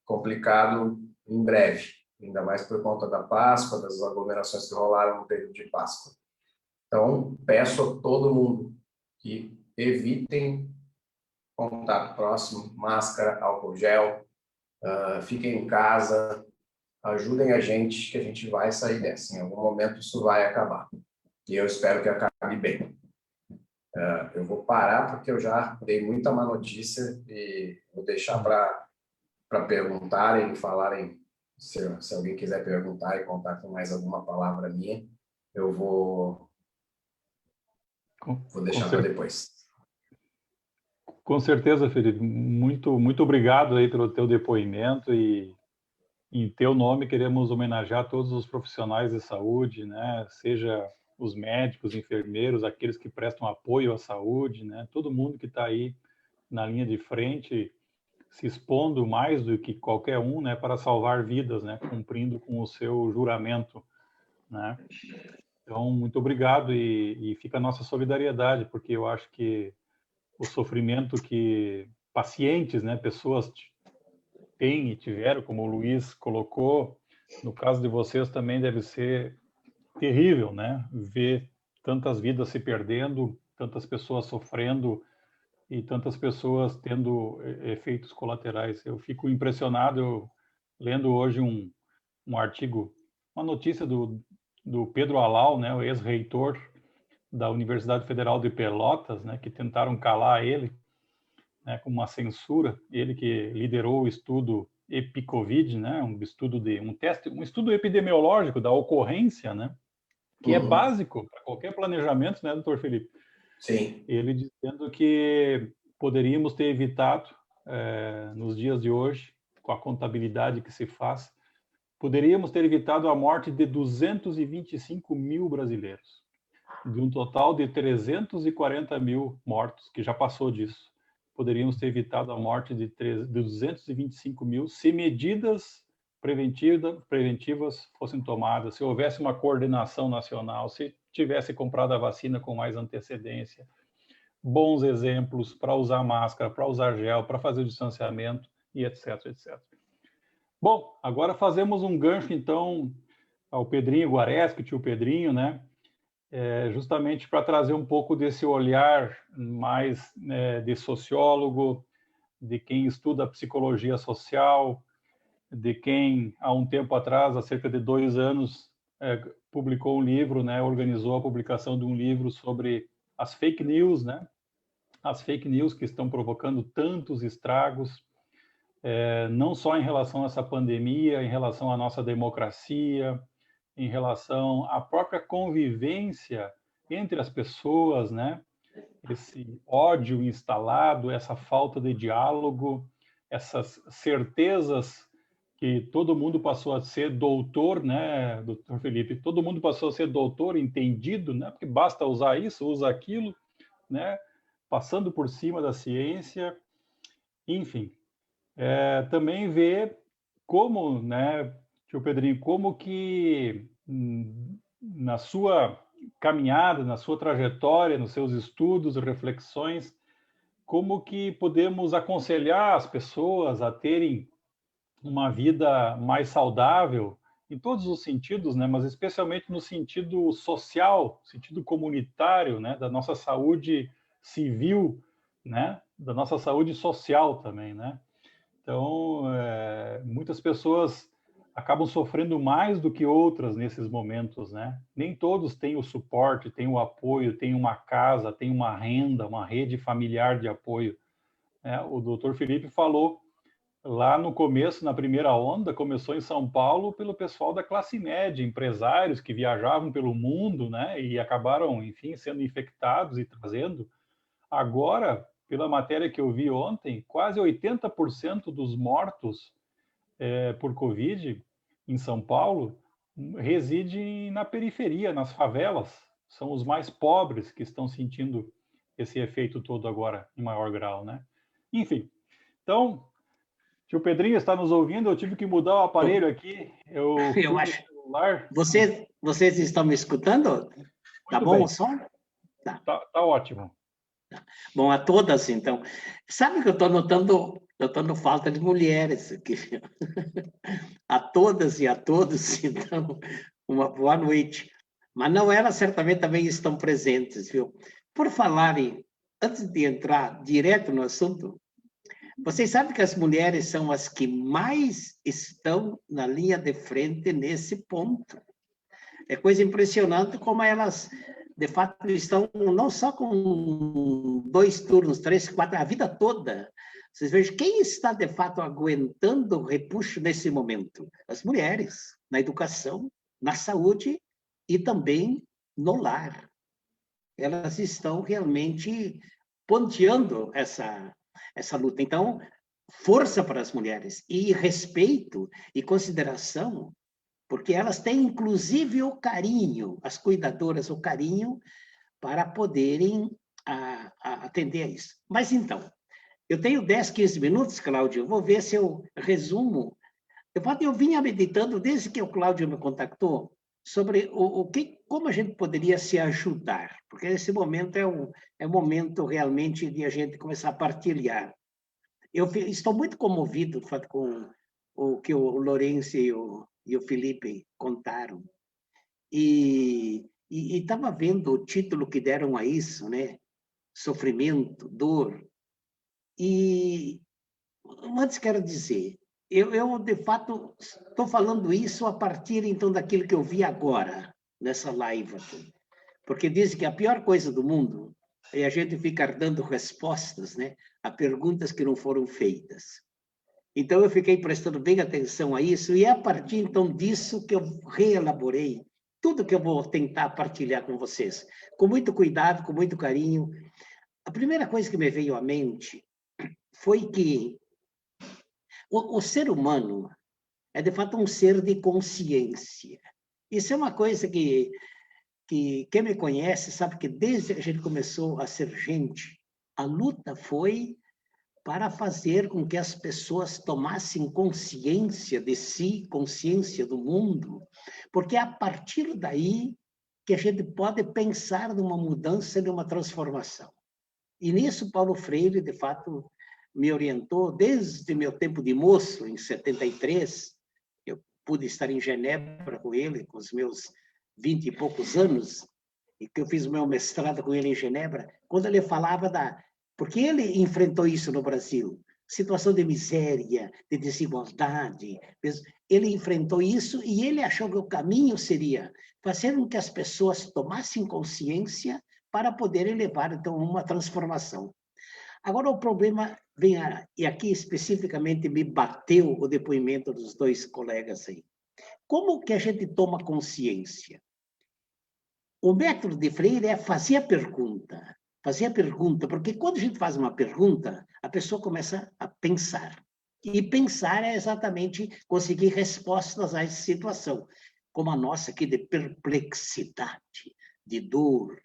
complicado em breve, ainda mais por conta da Páscoa, das aglomerações que rolaram no período de Páscoa. Então, peço a todo mundo que evitem contato próximo, máscara, álcool gel, fiquem em casa, ajudem a gente, que a gente vai sair dessa. Em algum momento isso vai acabar. E eu espero que acabe bem. Eu vou parar porque eu já dei muita má notícia e vou deixar para perguntarem, falarem, se alguém quiser perguntar e contar com mais alguma palavra minha, eu vou deixar para depois. Com certeza, Felipe. Muito obrigado aí pelo teu depoimento e em teu nome queremos homenagear todos os profissionais de saúde, né? Seja os médicos, enfermeiros, aqueles que prestam apoio à saúde, né? Todo mundo que está aí na linha de frente, se expondo mais do que qualquer um, né? Para salvar vidas, né? Cumprindo com o seu juramento, né? Então, muito obrigado e fica a nossa solidariedade, porque eu acho que o sofrimento que pacientes, né? Pessoas têm e tiveram, como o Luiz colocou, no caso de vocês também deve ser terrível, né? Ver tantas vidas se perdendo, tantas pessoas sofrendo e tantas pessoas tendo efeitos colaterais. Eu fico impressionado lendo hoje um artigo, uma notícia do Pedro Alau, né? O ex-reitor da Universidade Federal de Pelotas, né? Que tentaram calar ele, né, com uma censura, ele que liderou o estudo EpiCovid, né, um estudo epidemiológico da ocorrência, né, que é básico para qualquer planejamento, né, doutor Felipe? Sim. Ele dizendo que poderíamos ter evitado, nos dias de hoje, com a contabilidade que se faz, poderíamos ter evitado a morte de 225 mil brasileiros, de um total de 340 mil mortos, que já passou disso. Poderíamos ter evitado a morte de 225 mil se medidas preventivas fossem tomadas, se houvesse uma coordenação nacional, se tivesse comprado a vacina com mais antecedência, bons exemplos para usar máscara, para usar gel, para fazer o distanciamento e etc, etc. Bom, agora fazemos um gancho, então, ao Pedrinho Guareschi, tio Pedrinho, né? Justamente para trazer um pouco desse olhar mais de sociólogo, de quem estuda psicologia social, de quem, há um tempo atrás, há cerca de 2 anos, publicou um livro, né, organizou a publicação de um livro sobre as fake news, né? As fake news que estão provocando tantos estragos, não só em relação a essa pandemia, em relação à nossa democracia, em relação à própria convivência entre as pessoas, né? Esse ódio instalado, essa falta de diálogo, essas certezas que todo mundo passou a ser doutor, né, doutor Felipe? Todo mundo passou a ser doutor, entendido, né? Porque basta usar isso, usa aquilo, né? Passando por cima da ciência, enfim. Também ver como, né, tio Pedrinho, como que na sua caminhada, na sua trajetória, nos seus estudos, reflexões, como que podemos aconselhar as pessoas a terem uma vida mais saudável, em todos os sentidos, né, mas especialmente no sentido social, sentido comunitário, né, da nossa saúde civil, né, da nossa saúde social também, né? Então, muitas pessoas acabam sofrendo mais do que outras nesses momentos, né? Nem todos têm o suporte, têm o apoio, têm uma casa, têm uma renda, uma rede familiar de apoio, né? O doutor Felipe falou lá no começo, na primeira onda, começou em São Paulo pelo pessoal da classe média, empresários que viajavam pelo mundo, né? E acabaram, enfim, sendo infectados e trazendo Agora, pela matéria que eu vi ontem, quase 80% dos mortos por Covid em São Paulo residem na periferia, nas favelas. São os mais pobres que estão sentindo esse efeito todo agora, em maior grau, né? Enfim, então, tio Pedrinho está nos ouvindo, eu tive que mudar o aparelho aqui, eu Eu acho. celular. Vocês estão me escutando? Tá bom o som? Tá ótimo. Bom, a todas, então. Sabe que eu estou notando falta de mulheres aqui. A todas e a todos, então, uma boa noite. Mas não, elas certamente também estão presentes, viu? Por falarem, antes de entrar direto no assunto, vocês sabem que as mulheres são as que mais estão na linha de frente nesse ponto. É coisa impressionante como elas, de fato, estão não só com 2 turnos, 3, 4, a vida toda. Vocês vejam quem está, de fato, aguentando o repuxo nesse momento? As mulheres, na educação, na saúde e também no lar. Elas estão realmente ponteando essa luta. Então, força para as mulheres e respeito e consideração, porque elas têm, inclusive, o carinho, as cuidadoras, o carinho para poderem atender a isso. Mas, então, eu tenho 10, 15 minutos, Cláudio, eu vou ver se eu resumo. Eu vinha meditando, desde que o Cláudio me contactou, sobre como a gente poderia se ajudar, porque esse momento é um momento realmente de a gente começar a partilhar. Eu estou muito comovido, de fato, com o que o Lourenço e o Felipe contaram. E estava vendo o título que deram a isso, né? Sofrimento, dor. E antes quero dizer, eu de fato estou falando isso a partir então daquilo que eu vi agora nessa live aqui. Porque dizem que a pior coisa do mundo é a gente ficar dando respostas, né, a perguntas que não foram feitas. Então eu fiquei prestando bem atenção a isso e é a partir então disso que eu reelaborei tudo que eu vou tentar partilhar com vocês, com muito cuidado, com muito carinho. A primeira coisa que me veio à mente foi que o ser humano é, de fato, um ser de consciência. Isso é uma coisa que quem me conhece sabe que desde que a gente começou a ser gente, a luta foi para fazer com que as pessoas tomassem consciência de si, consciência do mundo, porque é a partir daí que a gente pode pensar numa mudança, numa transformação. E nisso Paulo Freire, de fato, me orientou desde meu tempo de moço, em 73, eu pude estar em Genebra com ele, com os meus 20 e poucos anos, e que eu fiz o meu mestrado com ele em Genebra, quando ele falava porque ele enfrentou isso no Brasil, situação de miséria, de desigualdade, ele enfrentou isso e ele achou que o caminho seria fazer com que as pessoas tomassem consciência para poderem levar, então, uma transformação. Agora, o problema vem, e aqui especificamente me bateu o depoimento dos 2 colegas aí. Como que a gente toma consciência? O método de Freire é fazer a pergunta, porque quando a gente faz uma pergunta, a pessoa começa a pensar. E pensar é exatamente conseguir respostas a essa situação, como a nossa aqui de perplexidade, de dor.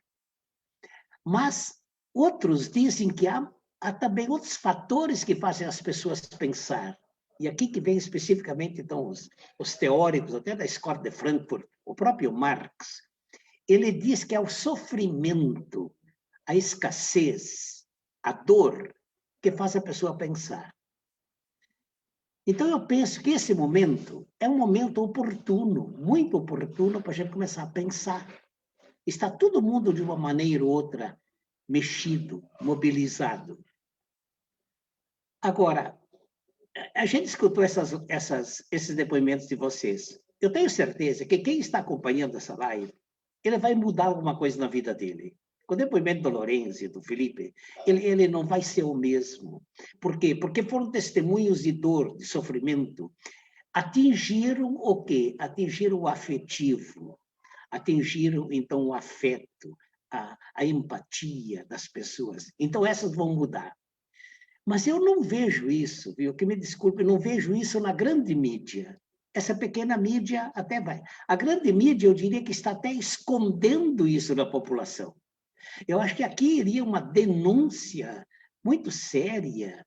Mas outros dizem que há também outros fatores que fazem as pessoas pensar. E aqui que vem especificamente, então, os teóricos, até da escola de Frankfurt, o próprio Marx, ele diz que é o sofrimento, a escassez, a dor, que faz a pessoa pensar. Então, eu penso que esse momento é um momento oportuno, muito oportuno, para a gente começar a pensar. Está todo mundo, de uma maneira ou outra, mexido, mobilizado. Agora, a gente escutou esses depoimentos de vocês. Eu tenho certeza que quem está acompanhando essa live, ele vai mudar alguma coisa na vida dele. Com o depoimento do Lourenço e do Felipe, ele não vai ser o mesmo. Por quê? Porque foram testemunhos de dor, de sofrimento. Atingiram o quê? Atingiram o afetivo. Atingiram, então, o afeto, a empatia das pessoas. Então, essas vão mudar. Mas eu não vejo isso, viu? Que me desculpe, eu não vejo isso na grande mídia. Essa pequena mídia até vai. A grande mídia, eu diria que está até escondendo isso da população. Eu acho que aqui iria uma denúncia muito séria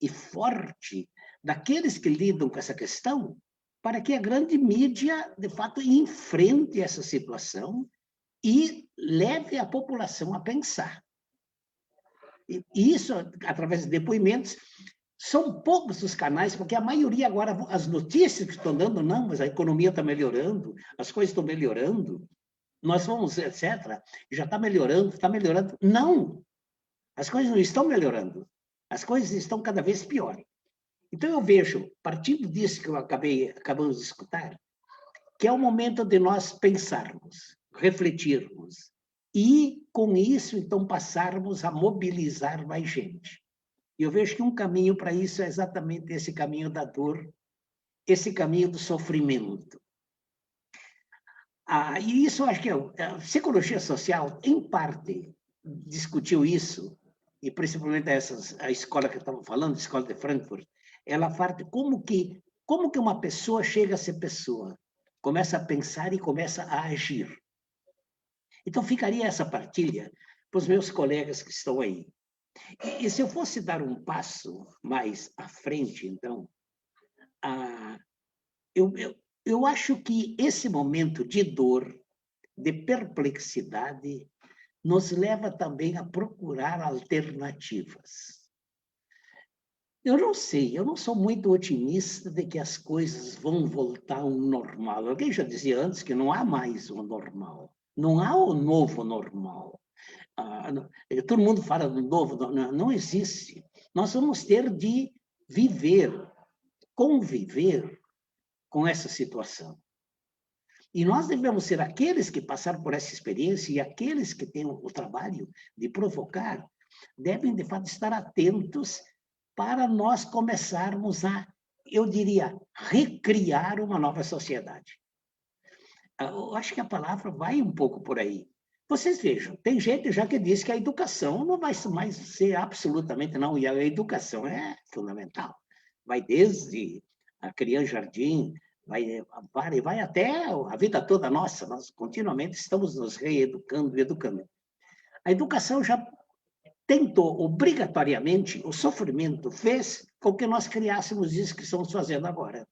e forte daqueles que lidam com essa questão, para que a grande mídia, de fato, enfrente essa situação e leve a população a pensar. E isso, através de depoimentos, são poucos os canais, porque a maioria agora, as notícias que estão dando, não, mas a economia está melhorando, as coisas estão melhorando, nós vamos, etc., já está melhorando, está melhorando. Não! As coisas não estão melhorando. As coisas estão cada vez pior. Então, eu vejo, partindo disso que acabamos de escutar, que é o momento de nós pensarmos, refletirmos, e, com isso, então, passarmos a mobilizar mais gente. E eu vejo que um caminho para isso é exatamente esse caminho da dor, esse caminho do sofrimento. E isso, acho que a psicologia social, em parte, discutiu isso, e principalmente a escola que estamos falando, a escola de Frankfurt, ela fala de como que uma pessoa chega a ser pessoa, começa a pensar e começa a agir. Então, ficaria essa partilha para os meus colegas que estão aí. E se eu fosse dar um passo mais à frente, então, eu acho que esse momento de dor, de perplexidade, nos leva também a procurar alternativas. Eu não sei, eu não sou muito otimista de que as coisas vão voltar ao normal. Alguém já dizia antes que não há mais o normal. Não há o novo normal. Todo mundo fala do novo, não existe. Nós vamos ter de viver, conviver com essa situação. E nós devemos ser aqueles que passaram por essa experiência e aqueles que têm o trabalho de provocar, devem, de fato, estar atentos para nós começarmos a, eu diria, recriar uma nova sociedade. Eu acho que a palavra vai um pouco por aí. Vocês vejam, tem gente já que diz que a educação não vai mais ser absolutamente não, e a educação é fundamental. Vai desde a criança jardim, vai até a vida toda nossa, nós continuamente estamos nos reeducando e educando. A educação já tentou, obrigatoriamente, o sofrimento fez com que nós criássemos isso que estamos fazendo agora.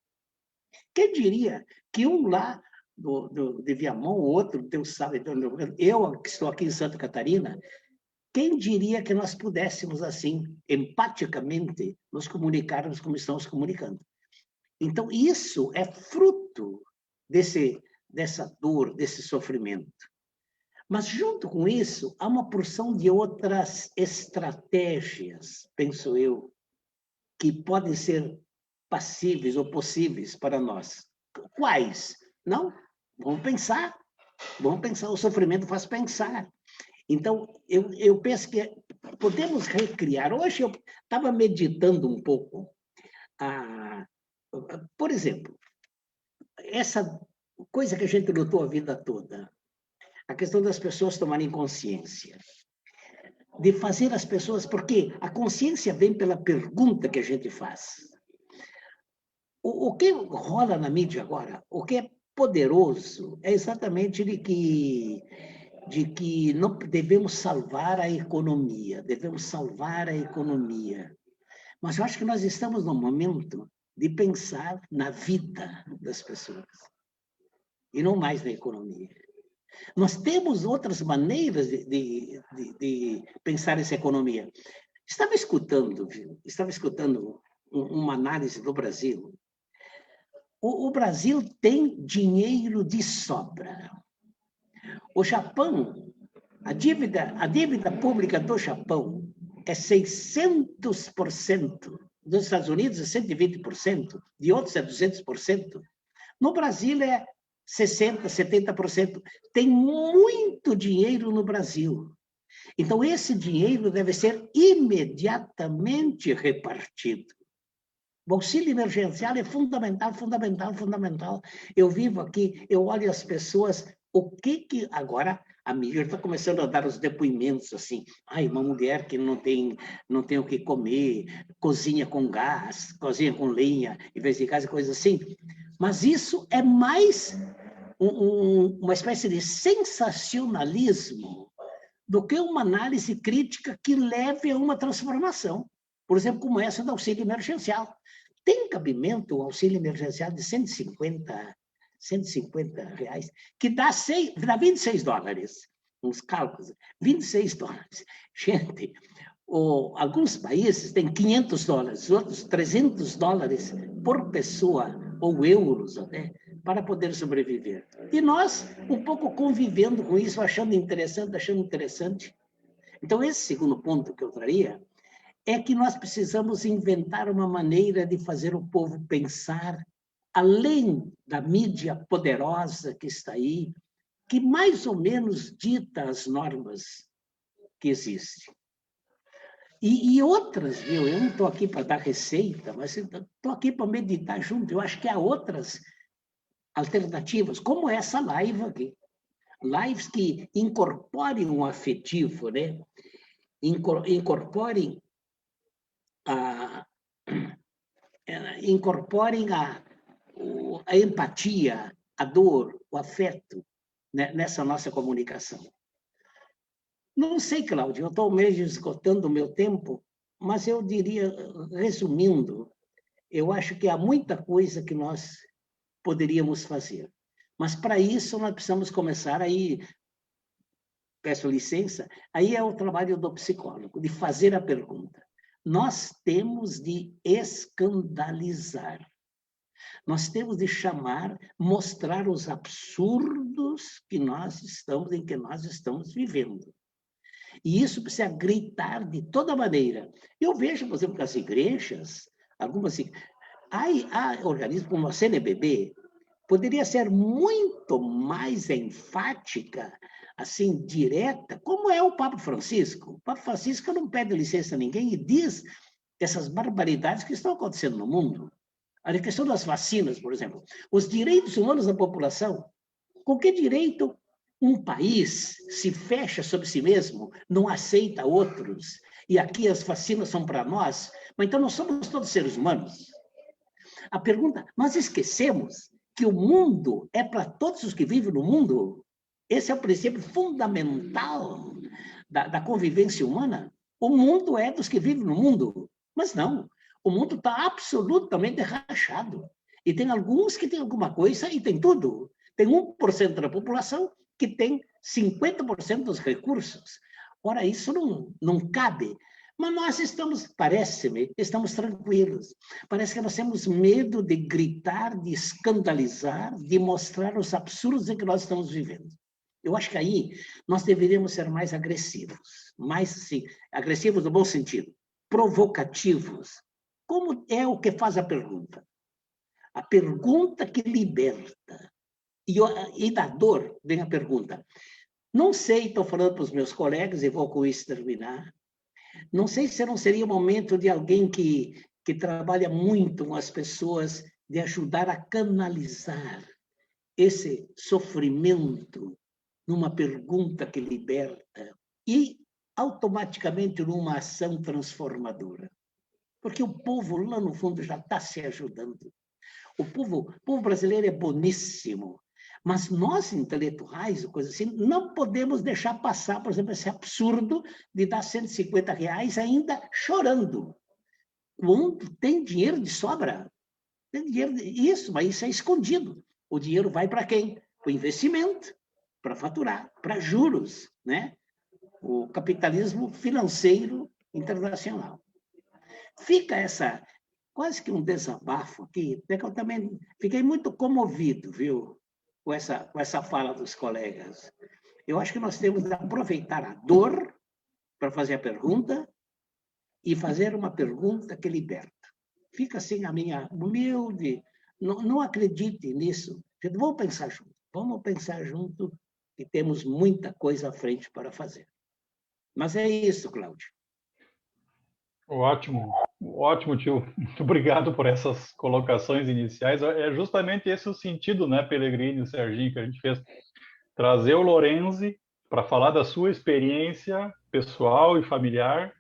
Quem diria que um lá de Viamão, o outro, Deus sabe, eu que estou aqui em Santa Catarina, quem diria que nós pudéssemos, assim, empaticamente, nos comunicarmos como estamos comunicando? Então, isso é fruto dessa dor, desse sofrimento. Mas, junto com isso, há uma porção de outras estratégias, penso eu, que podem ser passíveis ou possíveis para nós. Quais? Não? Vamos pensar, o sofrimento faz pensar. Então, eu penso que podemos recriar. Hoje eu estava meditando um pouco. Por exemplo, essa coisa que a gente lutou a vida toda, a questão das pessoas tomarem consciência, de fazer as pessoas, porque a consciência vem pela pergunta que a gente faz. O que rola na mídia agora, o que é poderoso, é exatamente de que não devemos salvar a economia, Mas eu acho que nós estamos num momento de pensar na vida das pessoas, e não mais na economia. Nós temos outras maneiras de pensar essa economia. Estava escutando uma análise do Brasil. O Brasil tem dinheiro de sobra. O Japão, a dívida pública do Japão é 600%. Dos Estados Unidos é 120%, de outros é 200%. No Brasil é 60%, 70%. Tem muito dinheiro no Brasil. Então, esse dinheiro deve ser imediatamente repartido. O auxílio emergencial é fundamental. Eu vivo aqui, eu olho as pessoas O que agora a mídia está começando a dar os depoimentos assim, uma mulher que não tem o que comer, cozinha com gás, cozinha com lenha, em vez de gás e coisas assim. Mas isso é mais uma espécie de sensacionalismo do que uma análise crítica que leve a uma transformação. Por exemplo, como essa do auxílio emergencial. Tem cabimento o auxílio emergencial de 150 reais, que dá $26, uns cálculos, $26. Gente, alguns países têm $500, outros $300 por pessoa, ou euros até, para poder sobreviver. E nós, um pouco convivendo com isso, achando interessante. Então, esse segundo ponto que eu traria é que nós precisamos inventar uma maneira de fazer o povo pensar além da mídia poderosa que está aí, que mais ou menos dita as normas que existem. E outras, viu? Eu não estou aqui para dar receita, mas estou aqui para meditar junto. Eu acho que há outras alternativas, como essa live aqui. Lives que incorporem um afetivo, né? Incorporem a empatia, a dor, o afeto, né, nessa nossa comunicação. Não sei, Cláudio, eu estou mesmo esgotando o meu tempo, mas eu diria, resumindo, eu acho que há muita coisa que nós poderíamos fazer. Mas, para isso, nós precisamos começar aí, peço licença, aí é o trabalho do psicólogo, de fazer a pergunta. Nós temos de escandalizar. Nós temos de mostrar os absurdos em que nós estamos vivendo. E isso precisa gritar de toda maneira. Eu vejo, por exemplo, que as igrejas, algumas... Há organismos como a CNBB, poderia ser muito mais enfática, assim, direta, como é o Papa Francisco. O Papa Francisco não pede licença a ninguém e diz essas barbaridades que estão acontecendo no mundo. A questão das vacinas, por exemplo. Os direitos humanos da população. Com que direito um país se fecha sobre si mesmo, não aceita outros, e aqui as vacinas são para nós, mas então nós somos todos seres humanos? A pergunta, nós esquecemos que o mundo é para todos os que vivem no mundo? Esse é o princípio fundamental da convivência humana. O mundo é dos que vivem no mundo, mas não. O mundo está absolutamente rachado. E tem alguns que têm alguma coisa e tem tudo. Tem 1% da população que tem 50% dos recursos. Ora, isso não cabe. Mas nós parece-me, estamos tranquilos. Parece que nós temos medo de gritar, de escandalizar, de mostrar os absurdos em que nós estamos vivendo. Eu acho que aí nós deveríamos ser mais agressivos. Mais, assim, agressivos no bom sentido. Provocativos. Como é o que faz a pergunta? A pergunta que liberta. E da dor vem a pergunta. Não sei, estou falando para os meus colegas e vou com isso terminar. Não sei se não seria o momento de alguém que trabalha muito com as pessoas, de ajudar a canalizar esse sofrimento numa pergunta que liberta e automaticamente numa ação transformadora. Porque o povo lá no fundo já está se ajudando. O povo brasileiro é boníssimo. Mas nós, intelectuais, coisa assim, não podemos deixar passar, por exemplo, esse absurdo de dar R$150 ainda chorando. Quando tem dinheiro de sobra, tem dinheiro isso, mas isso é escondido. O dinheiro vai para quem? Para o investimento, para faturar, para juros, né? O capitalismo financeiro internacional. Fica quase que um desabafo aqui, porque eu também fiquei muito comovido, viu? Com essa fala dos colegas. Eu acho que nós temos de aproveitar a dor para fazer a pergunta e fazer uma pergunta que liberta. Fica assim a minha humilde... Não acredite nisso. Vamos pensar junto que temos muita coisa à frente para fazer. Mas é isso, Cláudio. Ótimo, tio. Muito obrigado por essas colocações iniciais. É justamente esse o sentido, né, Pellegrini e Serginho, que a gente fez. trazer o Lorenzi para falar da sua experiência pessoal e familiar,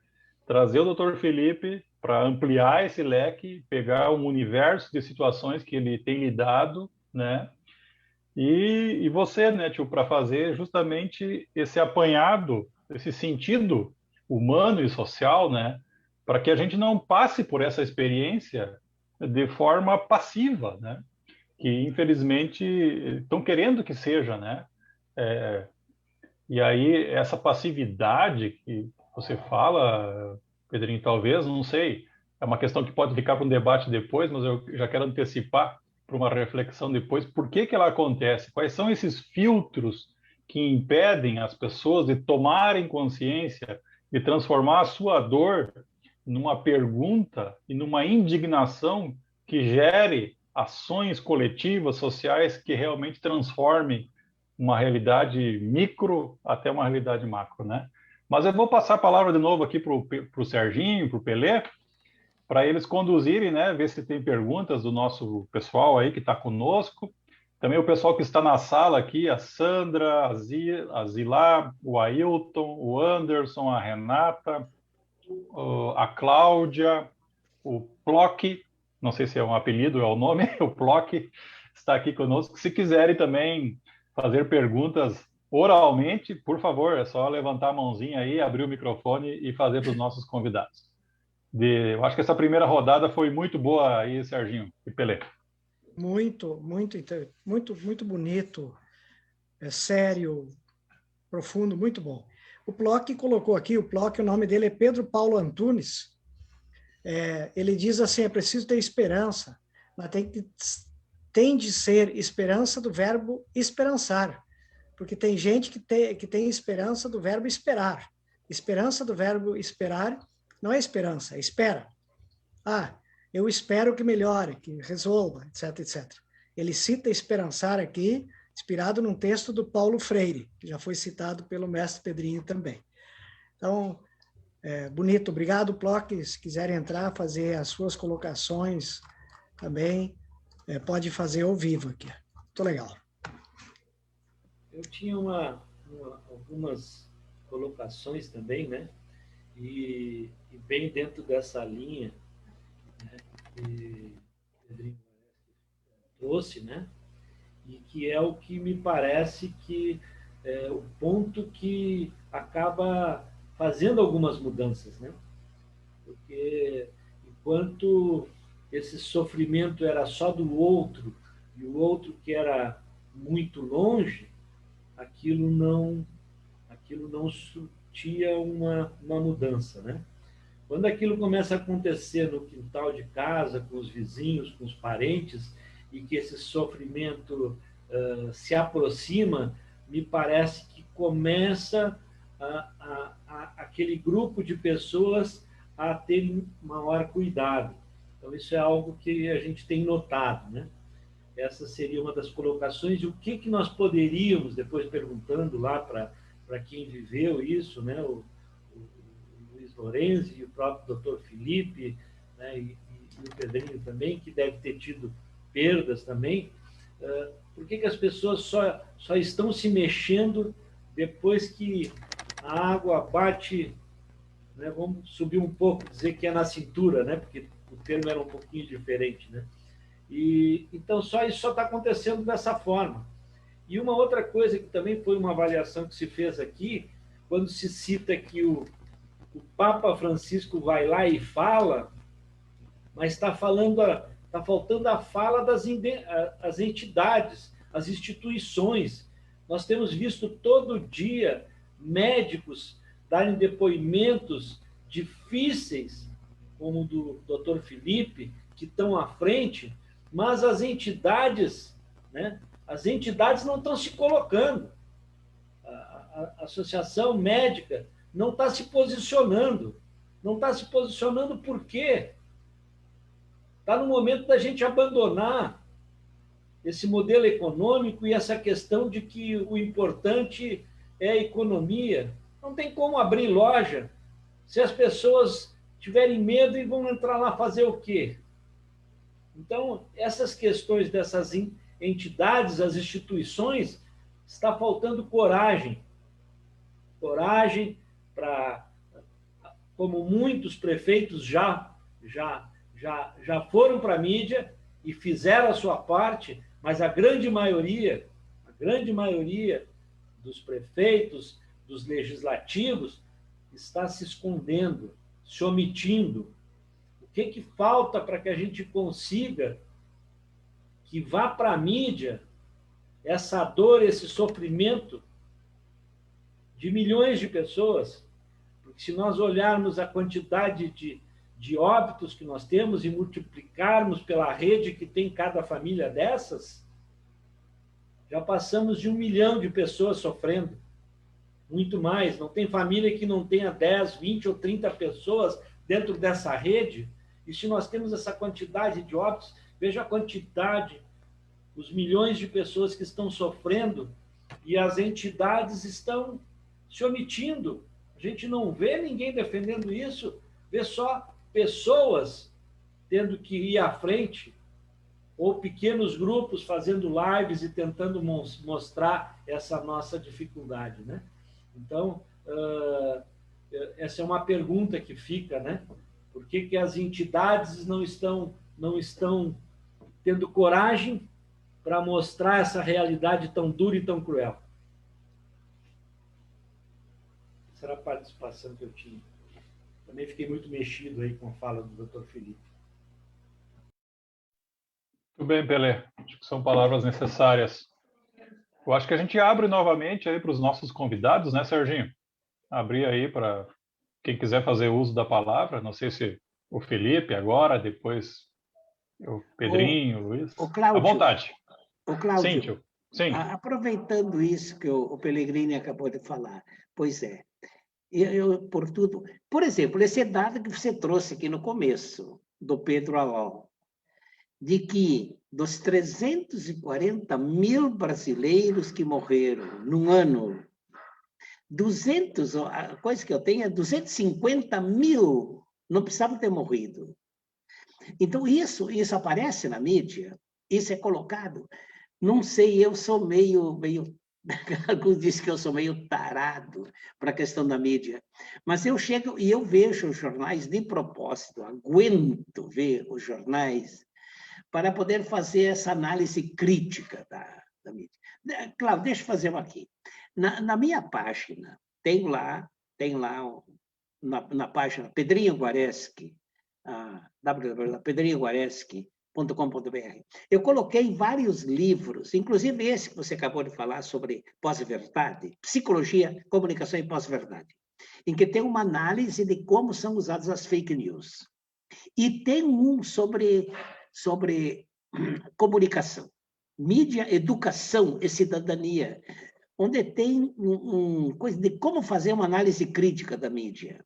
trazer o Dr. Felipe para ampliar esse leque, pegar um universo de situações que ele tem lidado, né? E você, né, tio, para fazer justamente esse apanhado, esse sentido humano e social, né, para que a gente não passe por essa experiência de forma passiva, né, que infelizmente estão querendo que seja, né, e aí essa passividade que você fala, Pedrinho, talvez, não sei, é uma questão que pode ficar para um debate depois, mas eu já quero antecipar para uma reflexão depois, por que que ela acontece? Quais são esses filtros que impedem as pessoas de tomarem consciência, de transformar a sua dor numa pergunta e numa indignação que gere ações coletivas, sociais, que realmente transformem uma realidade micro até uma realidade macro, né? Mas eu vou passar a palavra de novo aqui para o Serginho, para o Pelé, para eles conduzirem, né? Ver se tem perguntas do nosso pessoal aí que está conosco. Também o pessoal que está na sala aqui, a Sandra, a Zilá, o Ailton, o Anderson, a Renata, a Cláudia, o Plock, não sei se é um apelido, é o nome, o Plock está aqui conosco. Se quiserem também fazer perguntas oralmente, por favor, é só levantar a mãozinha aí, abrir o microfone e fazer para os nossos convidados. Eu acho que essa primeira rodada foi muito boa aí, Serginho e Pelé. Muito bonito, é sério, profundo, muito bom. O Plock colocou aqui, o nome dele é Pedro Paulo Antunes. Ele diz assim, é preciso ter esperança, mas tem de ser esperança do verbo esperançar, porque tem gente que tem esperança do verbo esperar. Esperança do verbo esperar não é esperança, é espera. Eu espero que melhore, que resolva, etc, etc. Ele cita esperançar aqui, inspirado num texto do Paulo Freire, que já foi citado pelo mestre Pedrinho também. Então, bonito. Obrigado, Plock. Se quiserem entrar, fazer as suas colocações também, pode fazer ao vivo aqui. Muito legal. Eu tinha algumas colocações também, né? E bem dentro dessa linha, né, que o Pedrinho trouxe, né? E que é o que me parece que é o ponto que acaba fazendo algumas mudanças, né? Porque enquanto esse sofrimento era só do outro, e o outro que era muito longe, aquilo não surtia uma mudança, né? Quando aquilo começa a acontecer no quintal de casa, com os vizinhos, com os parentes, e que esse sofrimento se aproxima, me parece que começa aquele grupo de pessoas a ter maior cuidado. Então, isso é algo que a gente tem notado, né? Essa seria uma das colocações. E o que nós poderíamos, depois perguntando lá para quem viveu isso, né? O Luiz Lorenzi e o próprio Dr. Felipe, né? E o Pedrinho também, que deve ter tido perdas também. Por que as pessoas só estão se mexendo depois que a água bate, né? Vamos subir um pouco, dizer que é na cintura, né? Porque o termo era um pouquinho diferente, né? E então isso só está acontecendo dessa forma. E uma outra coisa que também foi uma avaliação que se fez aqui, quando se cita que o Papa Francisco vai lá e fala, mas está faltando a fala das entidades, as instituições. Nós temos visto todo dia médicos darem depoimentos difíceis, como o do Dr. Felipe, que estão à frente, mas as entidades, né? As entidades não estão se colocando. A Associação Médica não está se posicionando. Não está se posicionando por quê? Está no momento da gente abandonar esse modelo econômico e essa questão de que o importante é a economia. Não tem como abrir loja se as pessoas tiverem medo e vão entrar lá fazer o quê? Então, essas questões dessas entidades, as instituições, está faltando coragem. Coragem para, como muitos prefeitos já foram para a mídia e fizeram a sua parte, mas a grande maioria dos prefeitos, dos legislativos, está se escondendo, se omitindo. O que falta para que a gente consiga que vá para a mídia essa dor, esse sofrimento de milhões de pessoas? Porque se nós olharmos a quantidade de óbitos que nós temos e multiplicarmos pela rede que tem cada família dessas, já passamos de 1 milhão de pessoas sofrendo. Muito mais. Não tem família que não tenha 10, 20 ou 30 pessoas dentro dessa rede. E se nós temos essa quantidade de óbitos, veja a quantidade, os milhões de pessoas que estão sofrendo e as entidades estão se omitindo. A gente não vê ninguém defendendo isso, vê só pessoas tendo que ir à frente, ou pequenos grupos fazendo lives e tentando mostrar essa nossa dificuldade, né? Então, essa é uma pergunta que fica, né? Por que as entidades não estão tendo coragem para mostrar essa realidade tão dura e tão cruel? Essa era a participação que eu tinha. Também fiquei muito mexido aí com a fala do Dr. Felipe. Muito bem, Pelé. Acho que são palavras necessárias. Eu acho que a gente abre novamente aí para os nossos convidados, né, Serginho? Abrir aí para quem quiser fazer uso da palavra. Não sei se o Felipe agora, depois o Pedrinho, Luiz. O Cláudio, à vontade. O Cláudio, Sim, tio. Sim. Aproveitando isso que o Pellegrini acabou de falar, pois é, por exemplo, esse dado que você trouxe aqui no começo, do Pedro Alol, de que dos 340 mil brasileiros que morreram num ano, 200, a coisa que eu tenho é 250 mil não precisavam ter morrido. Então, isso aparece na mídia, isso é colocado. Não sei, eu sou meio alguns dizem que eu sou meio tarado para a questão da mídia, mas eu chego e eu vejo os jornais de propósito, aguento ver os jornais para poder fazer essa análise crítica da mídia. Claro, deixa eu fazer uma aqui. Na minha página, tem lá na página Pedrinho Guareschi, www.pedrinhoguareschi.com.br. Eu coloquei vários livros, inclusive esse que você acabou de falar sobre pós-verdade, psicologia, comunicação e pós-verdade, em que tem uma análise de como são usadas as fake news. E tem um sobre comunicação, mídia, educação e cidadania, onde tem coisa de como fazer uma análise crítica da mídia.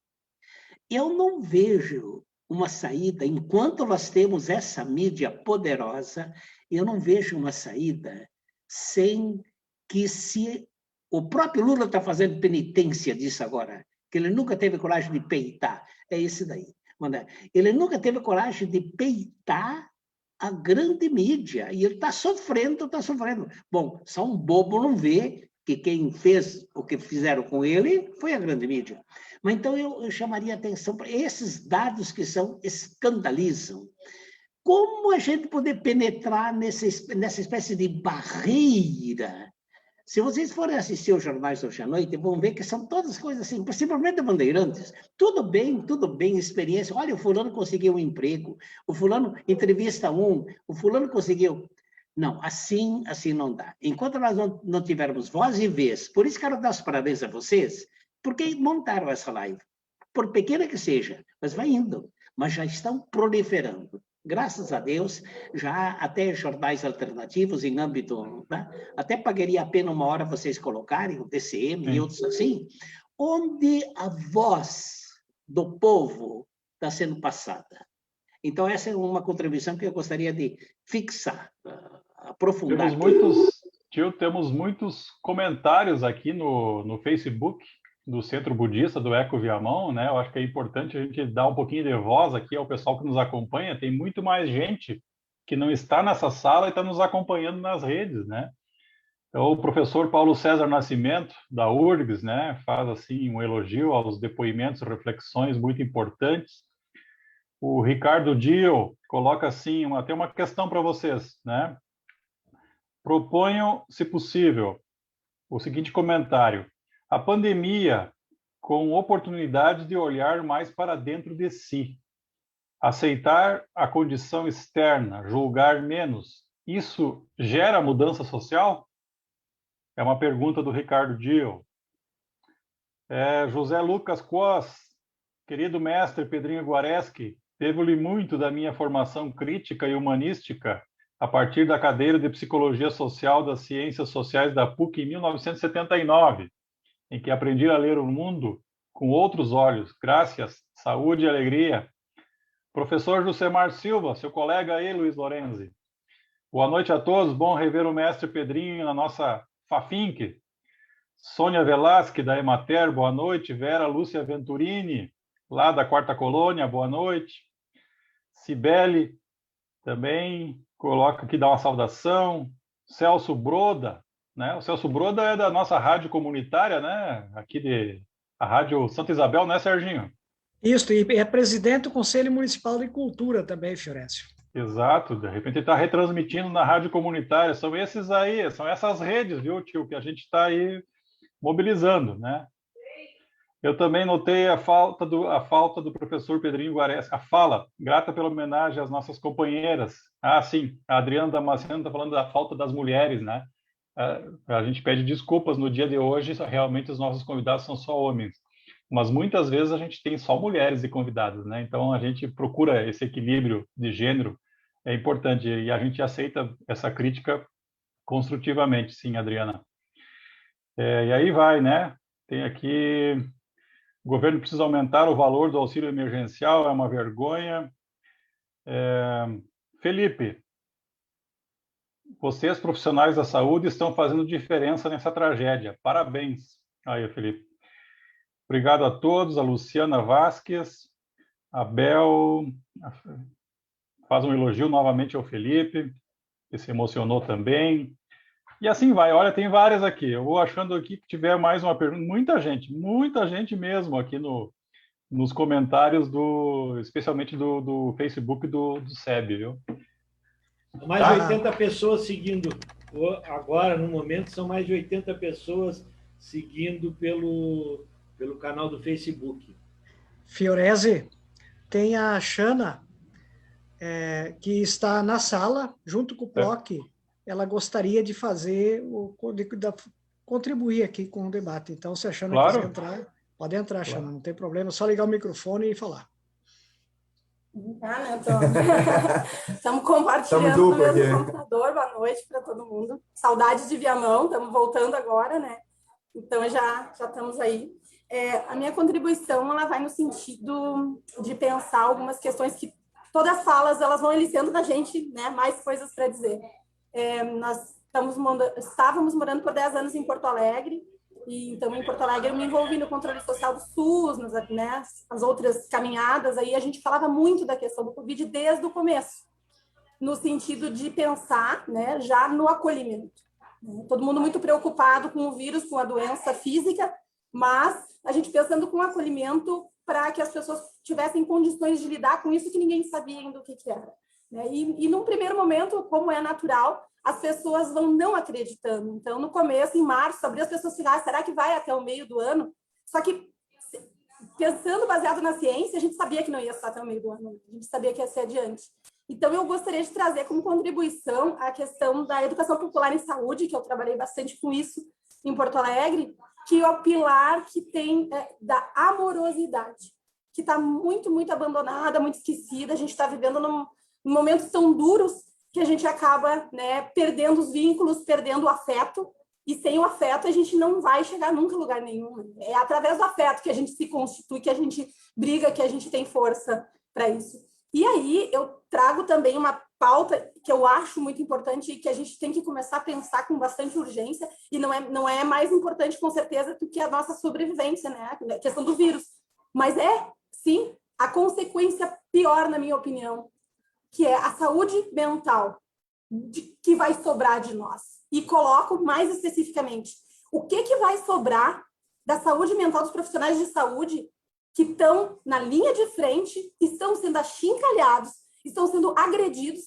Eu não vejo uma saída, enquanto nós temos essa mídia poderosa, eu não vejo uma saída sem que se... O próprio Lula está fazendo penitência disso agora, que ele nunca teve coragem de peitar. É esse daí. Ele nunca teve coragem de peitar a grande mídia, e ele está sofrendo. Bom, só um bobo não vê que quem fez o que fizeram com ele foi a grande mídia. Mas então eu chamaria atenção para esses dados que escandalizam. Como a gente poder penetrar nessa espécie de barreira? Se vocês forem assistir os jornais hoje à noite, vão ver que são todas coisas assim, principalmente Bandeirantes. Tudo bem, experiência. Olha, o fulano conseguiu um emprego, o fulano entrevista o fulano conseguiu... Não, assim não dá. Enquanto nós não tivermos voz e vez, por isso quero dar os parabéns a vocês, porque montaram essa live. Por pequena que seja, mas vai indo. Mas já estão proliferando. Graças a Deus, já há até jornais alternativos em âmbito... Né? Até pagaria a pena uma hora vocês colocarem, o DCM e outros assim, onde a voz do povo está sendo passada. Então, essa é uma contribuição que eu gostaria de fixar, aprofundar. Temos muitos comentários aqui no Facebook do Centro Budista do Eco Viamão, né? Eu acho que é importante a gente dar um pouquinho de voz aqui ao pessoal que nos acompanha. Tem muito mais gente que não está nessa sala e está nos acompanhando nas redes, né? Então, o professor Paulo César Nascimento, da URGS, né, faz assim um elogio aos depoimentos e reflexões muito importantes. O Ricardo Dio coloca assim, até uma questão para vocês, né? Proponham, se possível, o seguinte comentário: a pandemia com oportunidade de olhar mais para dentro de si, aceitar a condição externa, julgar menos, isso gera mudança social? É uma pergunta do Ricardo Dio. José Lucas Quos, querido mestre Pedrinho Guareschi, devo-lhe muito da minha formação crítica e humanística a partir da cadeira de Psicologia Social das Ciências Sociais da PUC em 1979, em que aprendi a ler o mundo com outros olhos. Graças, saúde e alegria. Professor Jusemar Silva, seu colega aí, Luiz Lorenzi. Boa noite a todos, bom rever o mestre Pedrinho na nossa FAFINC. Sônia Velasque, da Emater, boa noite. Vera Lúcia Venturini, lá da Quarta Colônia, boa noite. Cibele, também coloca aqui, dá uma saudação. Celso Broda, né? O Celso Broda é da nossa rádio comunitária, né? Aqui a Rádio Santa Isabel, né, Serginho? Isso, e é presidente do Conselho Municipal de Cultura também, Fiorécio. Exato, de repente ele está retransmitindo na rádio comunitária. São esses aí, são essas redes, viu, tio, que a gente está aí mobilizando, né? Eu também notei a falta do professor Pedrinho Guareschi, a fala, grata pela homenagem às nossas companheiras. Ah, sim, a Adriana Damasceno está falando da falta das mulheres, né? A gente pede desculpas no dia de hoje, realmente os nossos convidados são só homens, mas muitas vezes a gente tem só mulheres de convidados, né? Então a gente procura esse equilíbrio de gênero, é importante, e a gente aceita essa crítica construtivamente, sim, Adriana. E aí vai, né? Tem aqui: o governo precisa aumentar o valor do auxílio emergencial, é uma vergonha. Felipe, vocês, profissionais da saúde, estão fazendo diferença nessa tragédia. Parabéns. Aí, Felipe. Obrigado a todos. A Luciana Vasques, a Bel, faz um elogio novamente ao Felipe, que se emocionou também. E assim vai. Olha, tem várias aqui. Eu vou achando aqui que tiver mais uma pergunta. Muita gente mesmo aqui nos comentários, especialmente do Facebook do SEB, viu? Mais de 80 pessoas seguindo. Agora, no momento, são mais de 80 pessoas seguindo pelo canal do Facebook. Fiorese, tem a Xana, que está na sala, junto com o Ploc. Ela gostaria de fazer, contribuir aqui com o debate. Então, se a Xana quiser entrar, pode entrar, Xana, não tem problema, é só ligar o microfone e falar. Né? Estamos compartilhando no mesmo computador. Boa noite para todo mundo. Saudades de Viamão, estamos voltando agora, né? Então já estamos aí. A minha contribuição ela vai no sentido de pensar algumas questões que todas as falas elas vão eliciando da gente, né? Mais coisas para dizer. Nós estávamos morando por 10 anos em Porto Alegre. E, então, em Porto Alegre, eu me envolvi no controle social do SUS, né, as outras caminhadas. Aí a gente falava muito da questão do Covid desde o começo, no sentido de pensar, né, já no acolhimento. Todo mundo muito preocupado com o vírus, com a doença física, mas a gente pensando com o acolhimento para que as pessoas tivessem condições de lidar com isso que ninguém sabia ainda o que era. Né? E num primeiro momento, como é natural, as pessoas vão não acreditando. Então, no começo, em março, abril, as pessoas ficaram, será que vai até o meio do ano? Só que, pensando baseado na ciência, a gente sabia que não ia estar até o meio do ano, a gente sabia que ia ser adiante. Então, eu gostaria de trazer como contribuição a questão da educação popular em saúde, que eu trabalhei bastante com isso em Porto Alegre, que é o pilar que tem da amorosidade, que está muito, muito abandonada, muito esquecida. A gente está vivendo num momentos tão duros que a gente acaba, né, perdendo os vínculos, perdendo o afeto, e sem o afeto a gente não vai chegar nunca a lugar nenhum. É através do afeto que a gente se constitui, que a gente briga, que a gente tem força para isso. E aí eu trago também uma pauta que eu acho muito importante e que a gente tem que começar a pensar com bastante urgência, e não é mais importante, com certeza, do que a nossa sobrevivência, né, a questão do vírus. Mas sim, a consequência pior, na minha opinião, que é a saúde mental que vai sobrar de nós. E coloco mais especificamente, o que vai sobrar da saúde mental dos profissionais de saúde que estão na linha de frente, estão sendo achincalhados, estão sendo agredidos,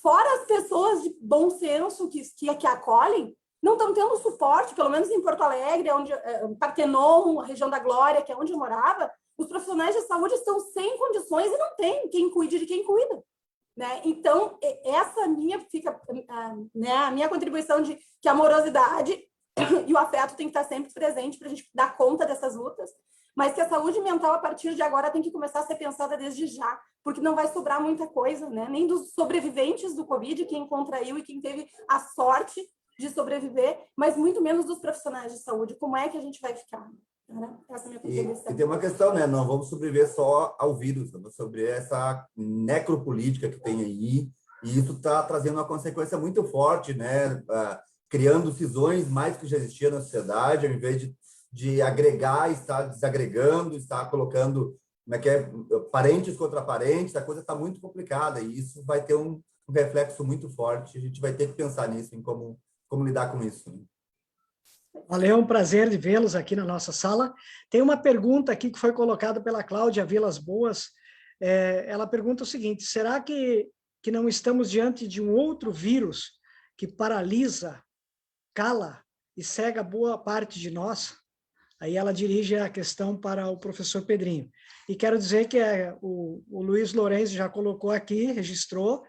fora as pessoas de bom senso que acolhem, não estão tendo suporte, pelo menos em Porto Alegre, onde Partenon, a região da Glória, que é onde eu morava, os profissionais de saúde estão sem condições e não tem quem cuide de quem cuida. Né? Então, essa fica né, a minha contribuição de que a amorosidade e o afeto tem que estar sempre presente para a gente dar conta dessas lutas, mas que a saúde mental, a partir de agora, tem que começar a ser pensada desde já, porque não vai sobrar muita coisa, né? Nem dos sobreviventes do Covid, quem contraiu e quem teve a sorte de sobreviver, mas muito menos dos profissionais de saúde. Como é que a gente vai ficar? Essa é a minha contribuição. E tem uma questão, né? Não vamos sobreviver só ao vírus, vamos sobre essa necropolítica que tem aí, e isso está trazendo uma consequência muito forte, né? Criando cisões mais que já existiam na sociedade, ao invés de agregar, está desagregando, está colocando, parentes contra parentes, a coisa está muito complicada, e isso vai ter um reflexo muito forte, a gente vai ter que pensar nisso, em como lidar com isso. Valeu, um prazer de vê-los aqui na nossa sala. Tem uma pergunta aqui que foi colocada pela Cláudia Vilas Boas. Ela pergunta o seguinte: será que não estamos diante de um outro vírus que paralisa, cala e cega boa parte de nós? Aí ela dirige a questão para o professor Pedrinho. E quero dizer que o Luiz Lourenço já colocou aqui, registrou,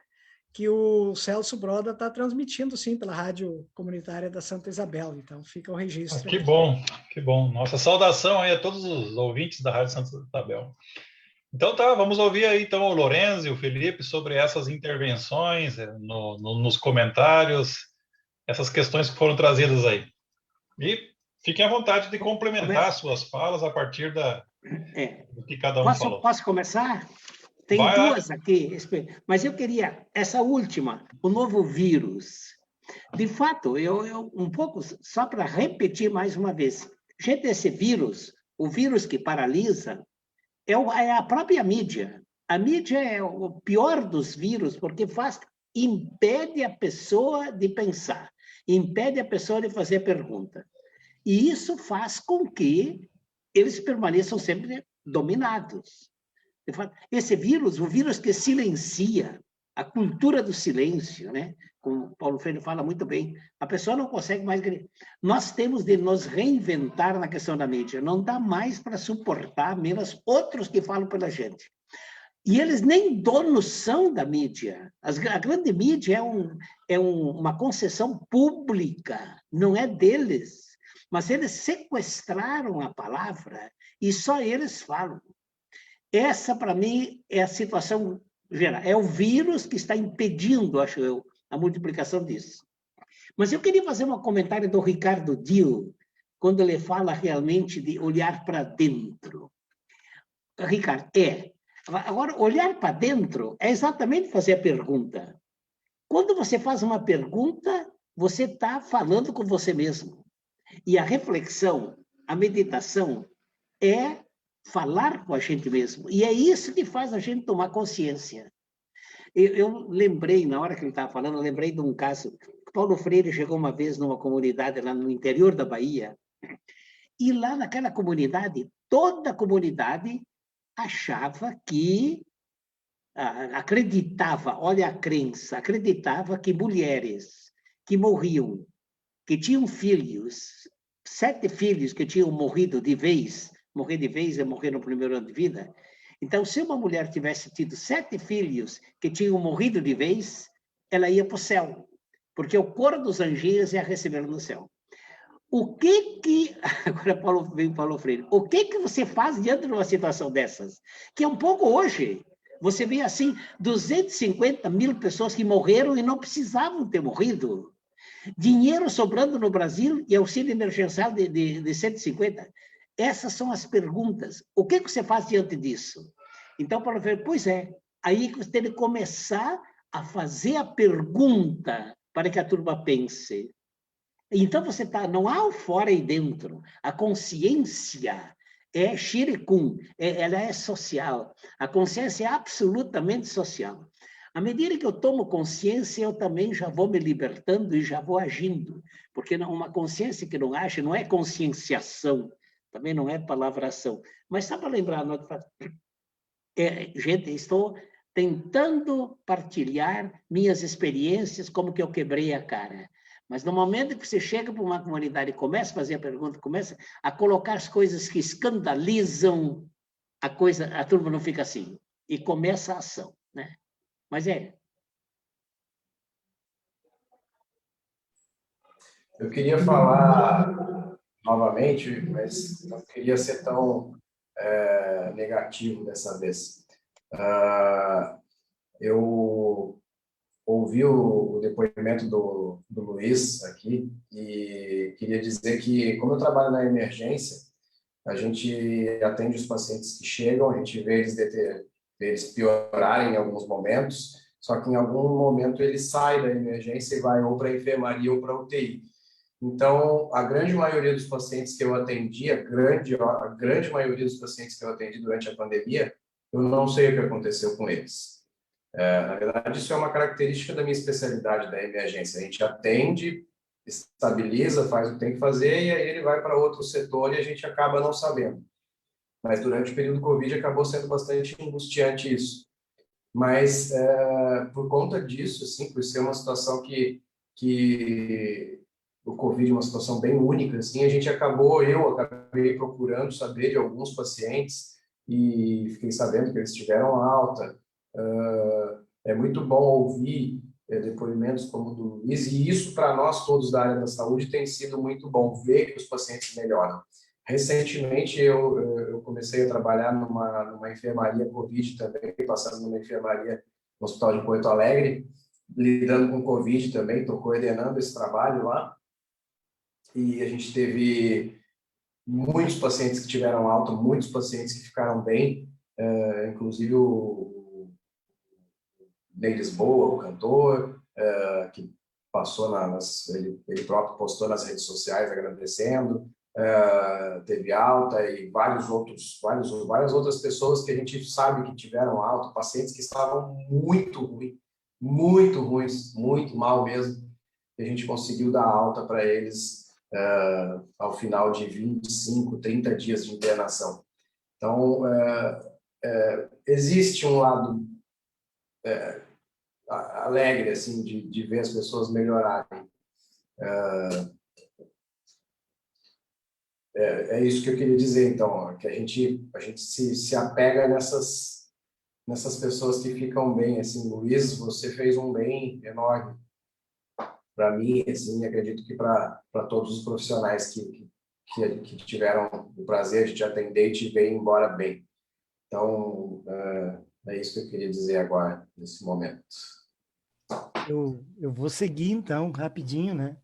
que o Celso Broda está transmitindo, sim, pela rádio comunitária da Santa Isabel. Então, fica o registro. Que bom, que bom. Nossa saudação aí a todos os ouvintes da Rádio Santa Isabel. Então tá, vamos ouvir aí então o Lourenço e o Felipe sobre essas intervenções nos comentários, essas questões que foram trazidas aí. E fiquem à vontade de complementar suas falas a partir do que cada um falou. Posso começar? Tem duas aqui, mas eu queria, essa última, o novo vírus. De fato, eu um pouco, só para repetir mais uma vez, gente, esse vírus, o vírus que paralisa, é a própria mídia. A mídia é o pior dos vírus, porque impede a pessoa de pensar, impede a pessoa de fazer pergunta. E isso faz com que eles permaneçam sempre dominados. Esse vírus, o vírus que silencia, a cultura do silêncio, né? Como Paulo Freire fala muito bem, a pessoa não consegue mais... Nós temos de nos reinventar na questão da mídia, não dá mais para suportar menos outros que falam pela gente. E eles nem donos são da mídia. A grande mídia é uma concessão pública, não é deles. Mas eles sequestraram a palavra e só eles falam. Essa, para mim, é a situação geral. É o vírus que está impedindo, acho eu, a multiplicação disso. Mas eu queria fazer um comentário do Ricardo Dill, quando ele fala realmente de olhar para dentro. Ricardo, agora, olhar para dentro é exatamente fazer a pergunta. Quando você faz uma pergunta, você está falando com você mesmo. E a reflexão, a meditação, é falar com a gente mesmo. E é isso que faz a gente tomar consciência. Eu lembrei, na hora que ele estava falando, eu lembrei de um caso. Paulo Freire chegou uma vez numa comunidade lá no interior da Bahia, e lá naquela comunidade, toda a comunidade achava que, acreditava, olha a crença, acreditava que mulheres que morriam, que tinham filhos, 7 filhos que tinham morrido de vez, morrer de vez é morrer no primeiro ano de vida. Então, se uma mulher tivesse tido 7 filhos que tinham morrido de vez, ela ia para o céu, porque o coro dos anjinhos ia receber no céu. Agora Paulo Freire, o que você faz diante de uma situação dessas? Que é um pouco hoje. Você vê assim, 250 mil pessoas que morreram e não precisavam ter morrido. Dinheiro sobrando no Brasil e auxílio emergencial de 150. Essas são as perguntas. O que você faz diante disso? Então, Paulo Freire, pois é, aí você tem que começar a fazer a pergunta para que a turma pense. Então, você não há o fora e dentro. A consciência é shirikun, ela é social. A consciência é absolutamente social. À medida que eu tomo consciência, eu também já vou me libertando e já vou agindo. Porque uma consciência que não age não é conscienciação, também não é palavração. Mas só para lembrar, gente, estou tentando partilhar minhas experiências, como que eu quebrei a cara. Mas no momento que você chega para uma comunidade e começa a fazer a pergunta, começa a colocar as coisas que escandalizam a turma não fica assim. E começa a ação, né? Mas Eu queria falar novamente, mas não queria ser tão negativo dessa vez. Eu ouvi o depoimento do Luiz aqui e queria dizer que, como eu trabalho na emergência, a gente atende os pacientes que chegam, a gente vê eles piorarem em alguns momentos, só que em algum momento ele sai da emergência e vai ou para a enfermaria ou para a UTI. Então, a grande maioria dos pacientes que eu atendi, a grande maioria dos pacientes que eu atendi durante a pandemia, eu não sei o que aconteceu com eles. Na verdade, isso é uma característica da minha especialidade, da emergência. A gente atende, estabiliza, faz o que tem que fazer e aí ele vai para outro setor e a gente acaba não sabendo. Mas durante o período Covid acabou sendo bastante angustiante isso. Mas por conta disso, assim, por ser uma situação que o Covid é uma situação bem única, assim, eu acabei procurando saber de alguns pacientes e fiquei sabendo que eles tiveram alta. É muito bom ouvir depoimentos como o do Luiz, e isso para nós todos da área da saúde tem sido muito bom, ver que os pacientes melhoram. Recentemente eu comecei a trabalhar numa enfermaria Covid também, passando numa enfermaria no Hospital de Porto Alegre, lidando com Covid também, estou coordenando esse trabalho lá, e a gente teve muitos pacientes que tiveram alta, muitos pacientes que ficaram bem, inclusive o Ney Lisboa, o cantor, que passou ele próprio postou nas redes sociais agradecendo, teve alta, e várias outras pessoas que a gente sabe que tiveram alta, pacientes que estavam muito ruins, muito mal mesmo, e a gente conseguiu dar alta para eles ao final de 25, 30 dias de internação. Então, existe um lado alegre, assim, de ver as pessoas melhorarem. É isso que eu queria dizer, então, que a gente se apega nessas pessoas que ficam bem, assim. Luiz, você fez um bem enorme para mim, assim, acredito que para todos os profissionais que tiveram o prazer de te atender e te ver embora bem. Então, é isso que eu queria dizer agora, nesse momento. Eu vou seguir, então, rapidinho, né?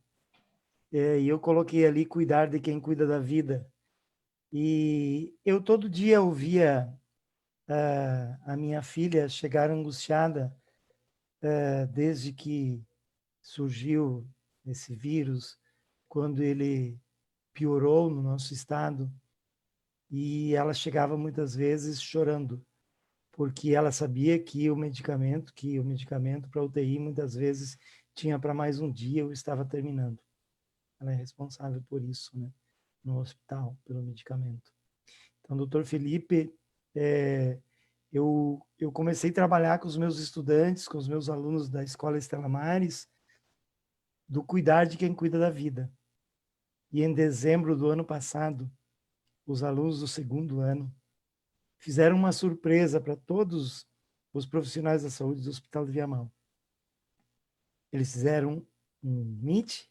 E eu coloquei ali cuidar de quem cuida da vida. E eu todo dia ouvia a minha filha chegar angustiada desde que surgiu esse vírus, quando ele piorou no nosso estado, e ela chegava muitas vezes chorando, porque ela sabia que o medicamento para UTI muitas vezes tinha para mais um dia, eu estava terminando. Ela é responsável por isso, né? No hospital, pelo medicamento. Então, doutor Felipe, eu comecei a trabalhar com os meus estudantes, com os meus alunos da Escola Estela Maris, do cuidar de quem cuida da vida. E em dezembro do ano passado, os alunos do segundo ano fizeram uma surpresa para todos os profissionais da saúde do Hospital de Viamão. Eles fizeram um meet,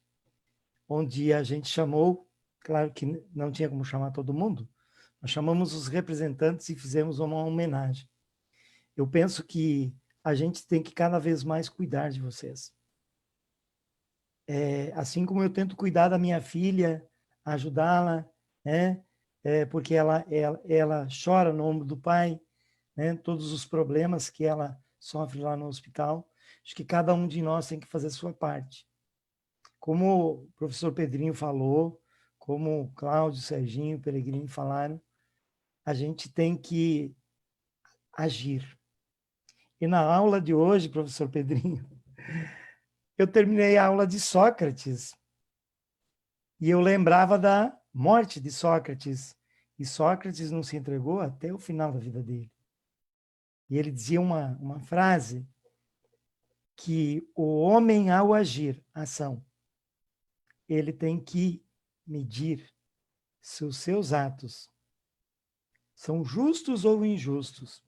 onde a gente chamou, claro que não tinha como chamar todo mundo, nós chamamos os representantes e fizemos uma homenagem. Eu penso que a gente tem que cada vez mais cuidar de vocês. Assim como eu tento cuidar da minha filha, ajudá-la, né? Porque ela chora no ombro do pai, né? Todos os problemas que ela sofre lá no hospital. Acho que cada um de nós tem que fazer a sua parte. Como o professor Pedrinho falou, como o Cláudio, Serginho, Peregrini falaram, a gente tem que agir. E na aula de hoje, professor Pedrinho, eu terminei a aula de Sócrates e eu lembrava da morte de Sócrates. E Sócrates não se entregou até o final da vida dele. E ele dizia uma frase que o homem, ao agir, ação, ele tem que medir se os seus atos são justos ou injustos,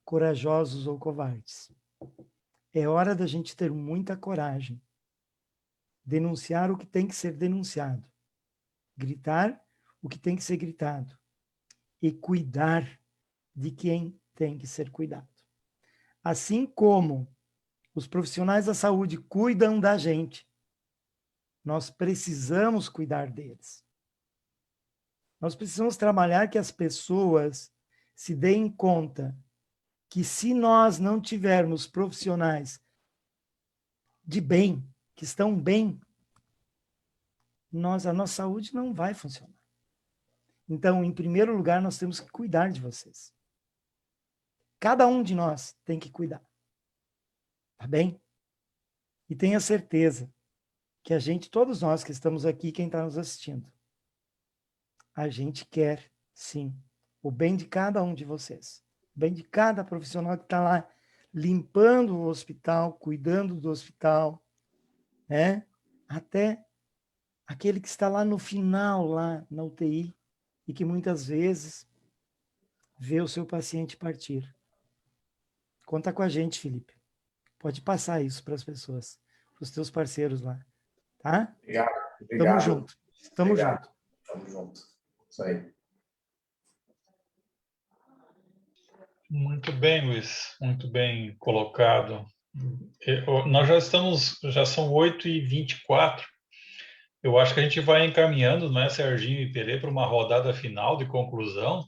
corajosos ou covardes. É hora da gente ter muita coragem, denunciar o que tem que ser denunciado, gritar o que tem que ser gritado e cuidar de quem tem que ser cuidado. Assim como os profissionais da saúde cuidam da gente, nós precisamos cuidar deles. Nós precisamos trabalhar que as pessoas se deem conta que se nós não tivermos profissionais de bem, que estão bem, a nossa saúde não vai funcionar. Então, em primeiro lugar, nós temos que cuidar de vocês. Cada um de nós tem que cuidar. Tá bem? E tenha certeza que a gente, todos nós que estamos aqui, quem está nos assistindo, a gente quer, sim, o bem de cada um de vocês. O bem de cada profissional que está lá limpando o hospital, cuidando do hospital, né? Até aquele que está lá no final, lá na UTI, e que muitas vezes vê o seu paciente partir. Conta com a gente, Felipe. Pode passar isso para as pessoas, para os teus parceiros lá, tá? Obrigado. Tamo junto. Tamo junto. Tamo junto. Isso aí. Muito bem, Luiz. Muito bem colocado. Nós já são 8h24. Eu acho que a gente vai encaminhando, né, Serginho e Pelé, para uma rodada final de conclusão,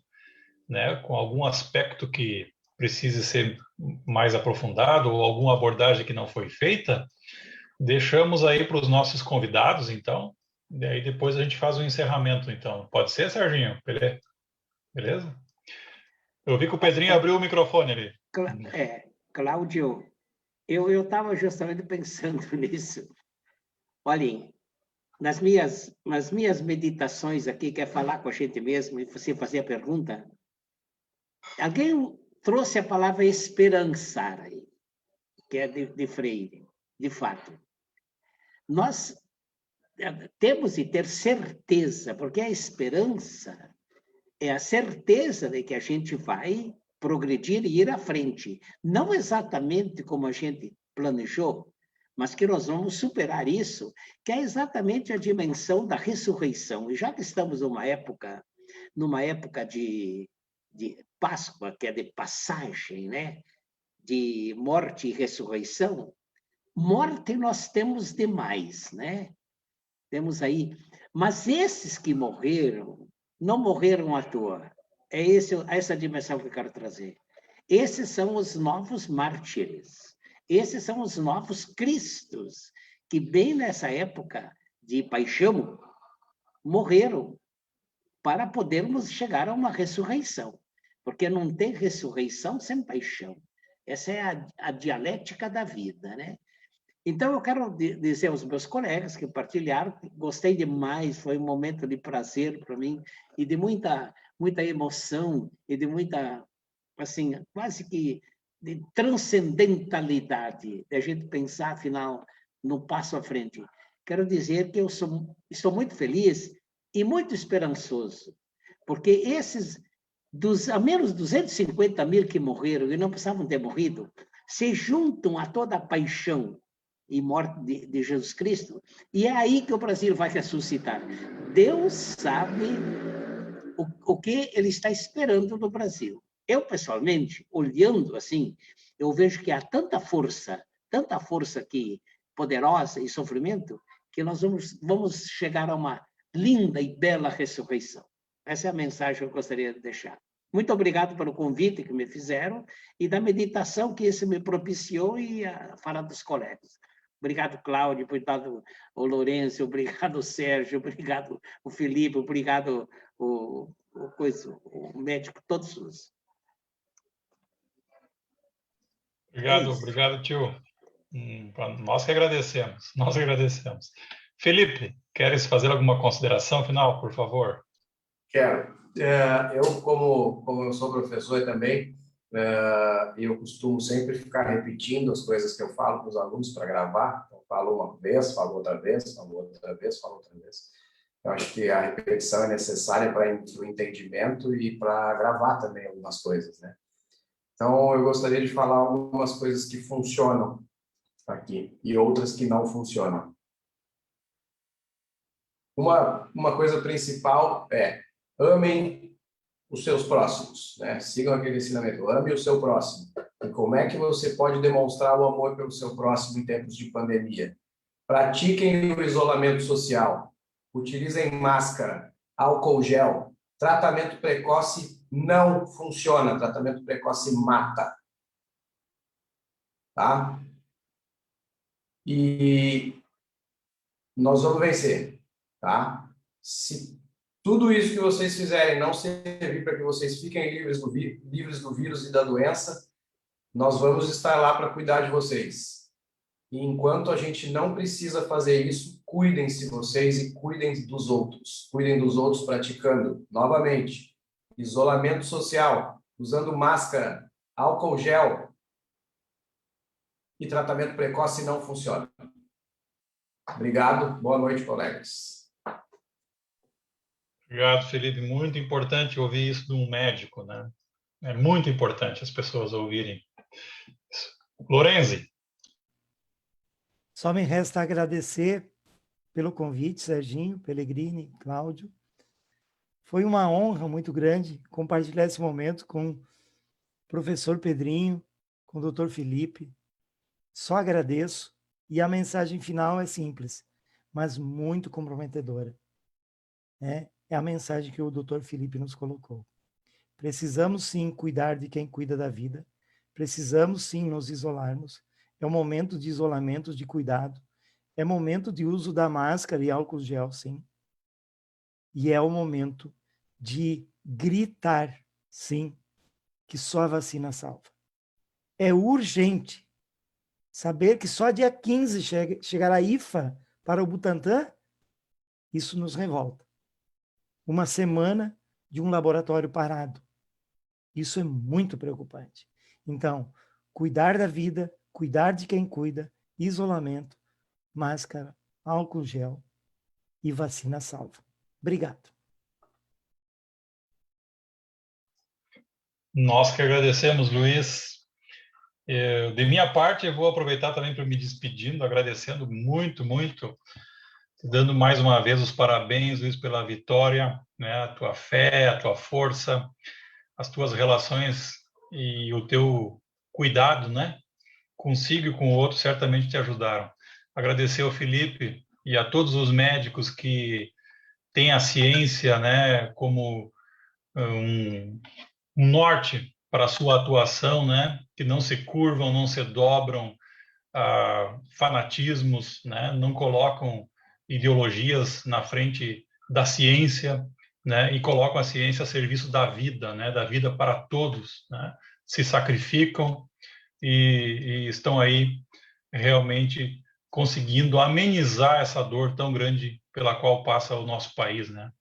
né, com algum aspecto que precise ser mais aprofundado ou alguma abordagem que não foi feita. Deixamos aí para os nossos convidados, então, e aí depois a gente faz o encerramento, então. Pode ser, Serginho? Beleza? Eu vi que o Pedrinho abriu o microfone ali. Cláudio, eu estava justamente pensando nisso. Olhem, nas minhas meditações aqui, quer falar com a gente mesmo e você fazer a pergunta, alguém trouxe a palavra esperançar aí, que é de Freire, de fato. Nós temos de ter certeza, porque a esperança é a certeza de que a gente vai progredir e ir à frente. Não exatamente como a gente planejou, mas que nós vamos superar isso, que é exatamente a dimensão da ressurreição. E já que estamos numa época de Páscoa, que é de passagem, né? De morte e ressurreição, morte nós temos demais, né? Temos aí. Mas esses que morreram, não morreram à toa. É essa dimensão que eu quero trazer. Esses são os novos mártires. Esses são os novos cristos, que bem nessa época de paixão, morreram para podermos chegar a uma ressurreição. Porque não tem ressurreição sem paixão. Essa é a dialética da vida, né? Então, eu quero dizer aos meus colegas que partilharam, gostei demais, foi um momento de prazer para mim e de muita emoção e de muita, assim, quase que de transcendentalidade, de a gente pensar, afinal, no passo à frente. Quero dizer que eu estou muito feliz e muito esperançoso, porque esses, a menos 250 mil que morreram e não precisavam ter morrido, se juntam a toda a paixão e morte de Jesus Cristo, e é aí que o Brasil vai ressuscitar. Deus sabe o que ele está esperando do Brasil. Eu, pessoalmente, olhando assim, eu vejo que há tanta força que poderosa e sofrimento, que nós vamos chegar a uma linda e bela ressurreição. Essa é a mensagem que eu gostaria de deixar. Muito obrigado pelo convite que me fizeram e da meditação que isso me propiciou e a falar dos colegas. Obrigado, Cláudio, obrigado, o Lourenço, obrigado, Sérgio, obrigado, o Felipe, obrigado, o médico, todos os. Obrigado, tio. Nós que agradecemos, nós agradecemos. Felipe, queres fazer alguma consideração final, por favor? Quero. Eu, como eu sou professor também, eu costumo sempre ficar repetindo as coisas que eu falo para os alunos para gravar. Então, falo uma vez, falo outra vez, falo outra vez, falo outra vez. Eu acho que a repetição é necessária para o entendimento e para gravar também algumas coisas, né? Então, eu gostaria de falar algumas coisas que funcionam aqui e outras que não funcionam. Uma coisa principal é: amem os seus próximos, né? Sigam aquele ensinamento, ame o seu próximo. E como é que você pode demonstrar o amor pelo seu próximo em tempos de pandemia? Pratiquem o isolamento social, utilizem máscara, álcool gel. Tratamento precoce não funciona, tratamento precoce mata. Tá? E nós vamos vencer, tá? Se tudo isso que vocês fizerem não servir para que vocês fiquem livres do vírus e da doença, nós vamos estar lá para cuidar de vocês. E enquanto a gente não precisa fazer isso, cuidem-se vocês e cuidem dos outros. Cuidem dos outros praticando, novamente, isolamento social, usando máscara, álcool gel. E tratamento precoce não funciona. Obrigado. Boa noite, colegas. Obrigado, Felipe. Muito importante ouvir isso de um médico, né? É muito importante as pessoas ouvirem isso. Lorenzi. Só me resta agradecer pelo convite, Serginho, Pellegrini, Cláudio. Foi uma honra muito grande compartilhar esse momento com o professor Pedrinho, com o doutor Felipe. Só agradeço. E a mensagem final é simples, mas muito comprometedora. É a mensagem que o doutor Felipe nos colocou. Precisamos sim cuidar de quem cuida da vida. Precisamos sim nos isolarmos. É um momento de isolamento, de cuidado. É momento de uso da máscara e álcool gel, sim. E é o momento de gritar, sim, que só a vacina salva. É urgente saber que só dia 15 chegará a IFA para o Butantan. Isso nos revolta. Uma semana de um laboratório parado. Isso é muito preocupante. Então, cuidar da vida, cuidar de quem cuida, isolamento, máscara, álcool gel e vacina salva. Obrigado. Nós que agradecemos, Luiz. De minha parte, eu vou aproveitar também para me despedindo, agradecendo muito, muito, dando mais uma vez os parabéns, Luiz, pela vitória, né? A tua fé, a tua força, as tuas relações e o teu cuidado, né? Consigo e com o outro certamente te ajudaram. Agradecer ao Felipe e a todos os médicos que têm a ciência, né, como um norte para a sua atuação, né, que não se curvam, não se dobram a fanatismos, né, não colocam ideologias na frente da ciência, né, e colocam a ciência a serviço da vida, né, da vida para todos, né, se sacrificam e estão aí realmente conseguindo amenizar essa dor tão grande pela qual passa o nosso país, né?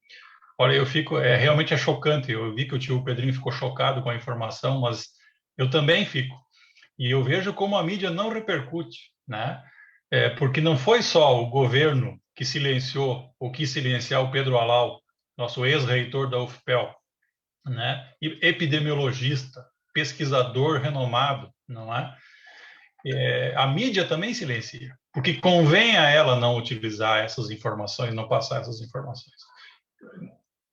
Olha, eu fico, realmente é chocante. Eu vi que o tio Pedrinho ficou chocado com a informação, mas eu também fico. E eu vejo como a mídia não repercute, né? Porque não foi só o governo que silenciou ou quis silenciar o Pedro Alau, nosso ex-reitor da UFPEL, né? E epidemiologista, pesquisador renomado, não é? A mídia também silencia, porque convém a ela não utilizar essas informações, não passar essas informações.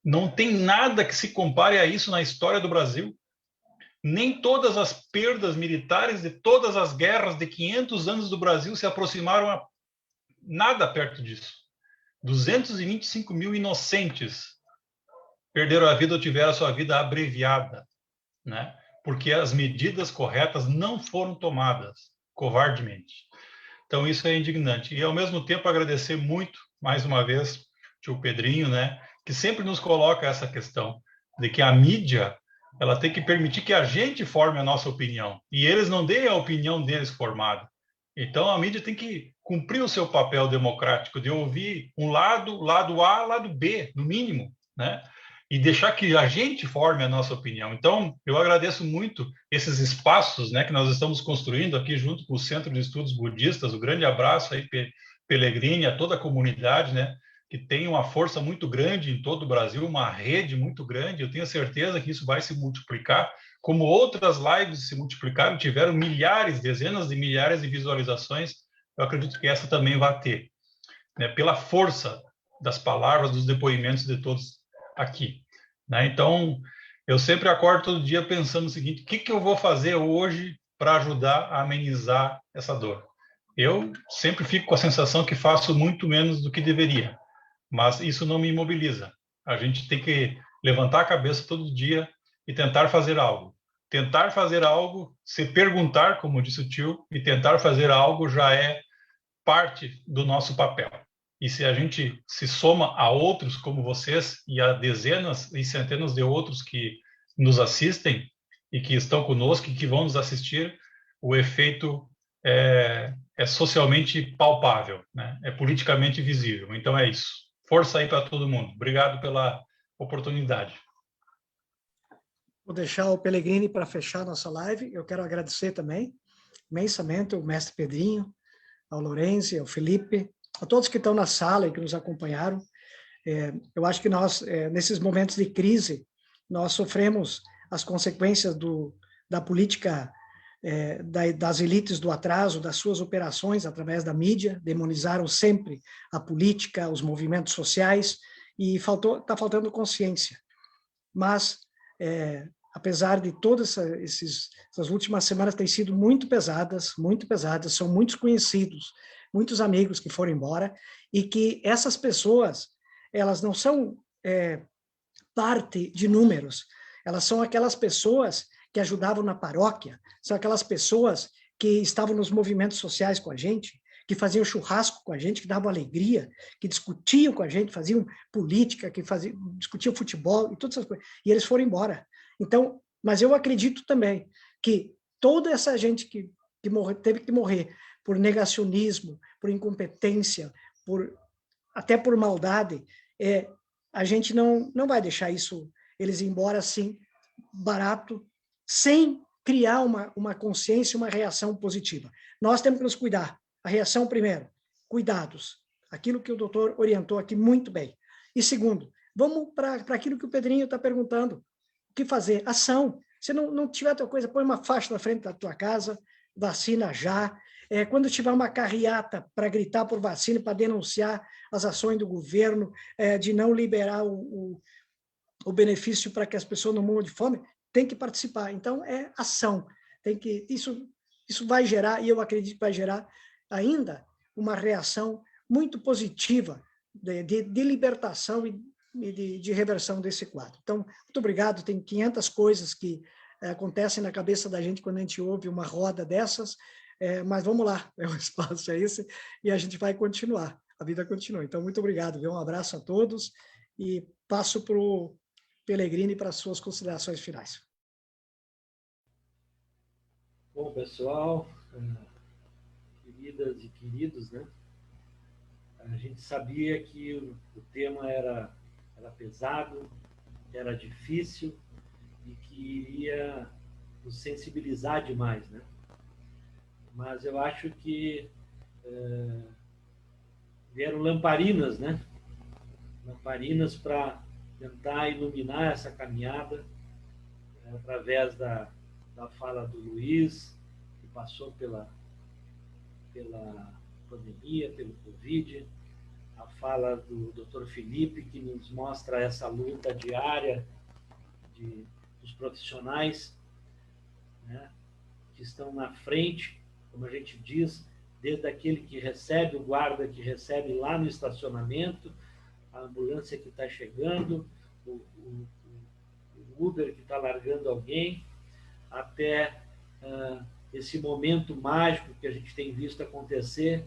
Não tem nada que se compare a isso na história do Brasil. Nem todas as perdas militares de todas as guerras de 500 anos do Brasil se aproximaram a nada perto disso. 225 mil inocentes perderam a vida ou tiveram a sua vida abreviada, né? Porque as medidas corretas não foram tomadas covardemente. Então, isso é indignante. E, ao mesmo tempo, agradecer muito, mais uma vez, tio Pedrinho, né, que sempre nos coloca essa questão de que a mídia ela tem que permitir que a gente forme a nossa opinião, e eles não deem a opinião deles formada. Então, a mídia tem que cumprir o seu papel democrático de ouvir um lado A, lado B, no mínimo, né? E deixar que a gente forme a nossa opinião. Então, eu agradeço muito esses espaços, né, que nós estamos construindo aqui junto com o Centro de Estudos Budistas. Um grande abraço aí, Pellegrini, a toda a comunidade, né, que tem uma força muito grande em todo o Brasil, uma rede muito grande. Eu tenho certeza que isso vai se multiplicar, como outras lives se multiplicaram, tiveram milhares, dezenas de milhares de visualizações. Eu acredito que essa também vai ter, né, pela força das palavras, dos depoimentos de todos aqui, né? Então, eu sempre acordo todo dia pensando o seguinte: o que eu vou fazer hoje para ajudar a amenizar essa dor? Eu sempre fico com a sensação que faço muito menos do que deveria, mas isso não me imobiliza. A gente tem que levantar a cabeça todo dia e tentar fazer algo. Tentar fazer algo, se perguntar, como disse o tio, e tentar fazer algo já é parte do nosso papel. E se a gente se soma a outros como vocês e a dezenas e centenas de outros que nos assistem e que estão conosco e que vão nos assistir, o efeito é socialmente palpável, né? É politicamente visível. Então é isso. Força aí para todo mundo. Obrigado pela oportunidade. Vou deixar o Pellegrini para fechar a nossa live. Eu quero agradecer também imensamente o mestre Pedrinho, ao Lourenço, ao Felipe, a todos que estão na sala e que nos acompanharam. Eu acho que nós, nesses momentos de crise, nós sofremos as consequências da política das elites do atraso, das suas operações através da mídia, demonizaram sempre a política, os movimentos sociais, e está faltando consciência. Mas, apesar de todas essas últimas semanas têm sido muito pesadas, são muitos conhecidos, muitos amigos que foram embora, e que essas pessoas, elas não são parte de números, elas são aquelas pessoas que ajudavam na paróquia, são aquelas pessoas que estavam nos movimentos sociais com a gente, que faziam churrasco com a gente, que davam alegria, que discutiam com a gente, faziam política, discutiam futebol e todas essas coisas, e eles foram embora. Então, mas eu acredito também que toda essa gente que teve que morrer por negacionismo, por incompetência, até por maldade, a gente não vai deixar eles ir embora assim, barato, sem criar uma consciência, uma reação positiva. Nós temos que nos cuidar. A reação, primeiro, cuidados. Aquilo que o doutor orientou aqui muito bem. E segundo, vamos para aquilo que o Pedrinho está perguntando. O que fazer? Ação. Se não tiver outra coisa, põe uma faixa na frente da tua casa, vacina já. Quando tiver uma carreata para gritar por vacina, para denunciar as ações do governo, de não liberar o benefício para que as pessoas não morram de fome, tem que participar. Então, é ação. Isso vai gerar, e eu acredito que vai gerar ainda uma reação muito positiva de libertação e de reversão desse quadro. Então, muito obrigado. Tem 500 coisas que acontecem na cabeça da gente quando a gente ouve uma roda dessas, mas vamos lá, o espaço é esse, e a gente vai continuar, a vida continua. Então, muito obrigado, um abraço a todos, e passo para o Pellegrini para as suas considerações finais. Bom, pessoal, queridas e queridos, né? A gente sabia que o tema era pesado, era difícil e que iria nos sensibilizar demais, né? Mas eu acho que vieram lamparinas, né? Lamparinas para tentar iluminar essa caminhada através da fala do Luiz, que passou pela pandemia, pelo Covid, a fala do Dr. Felipe, que nos mostra essa luta diária dos profissionais, né, que estão na frente, como a gente diz, desde aquele que recebe, o guarda que recebe lá no estacionamento, a ambulância que está chegando, o Uber que está largando alguém, até esse momento mágico que a gente tem visto acontecer,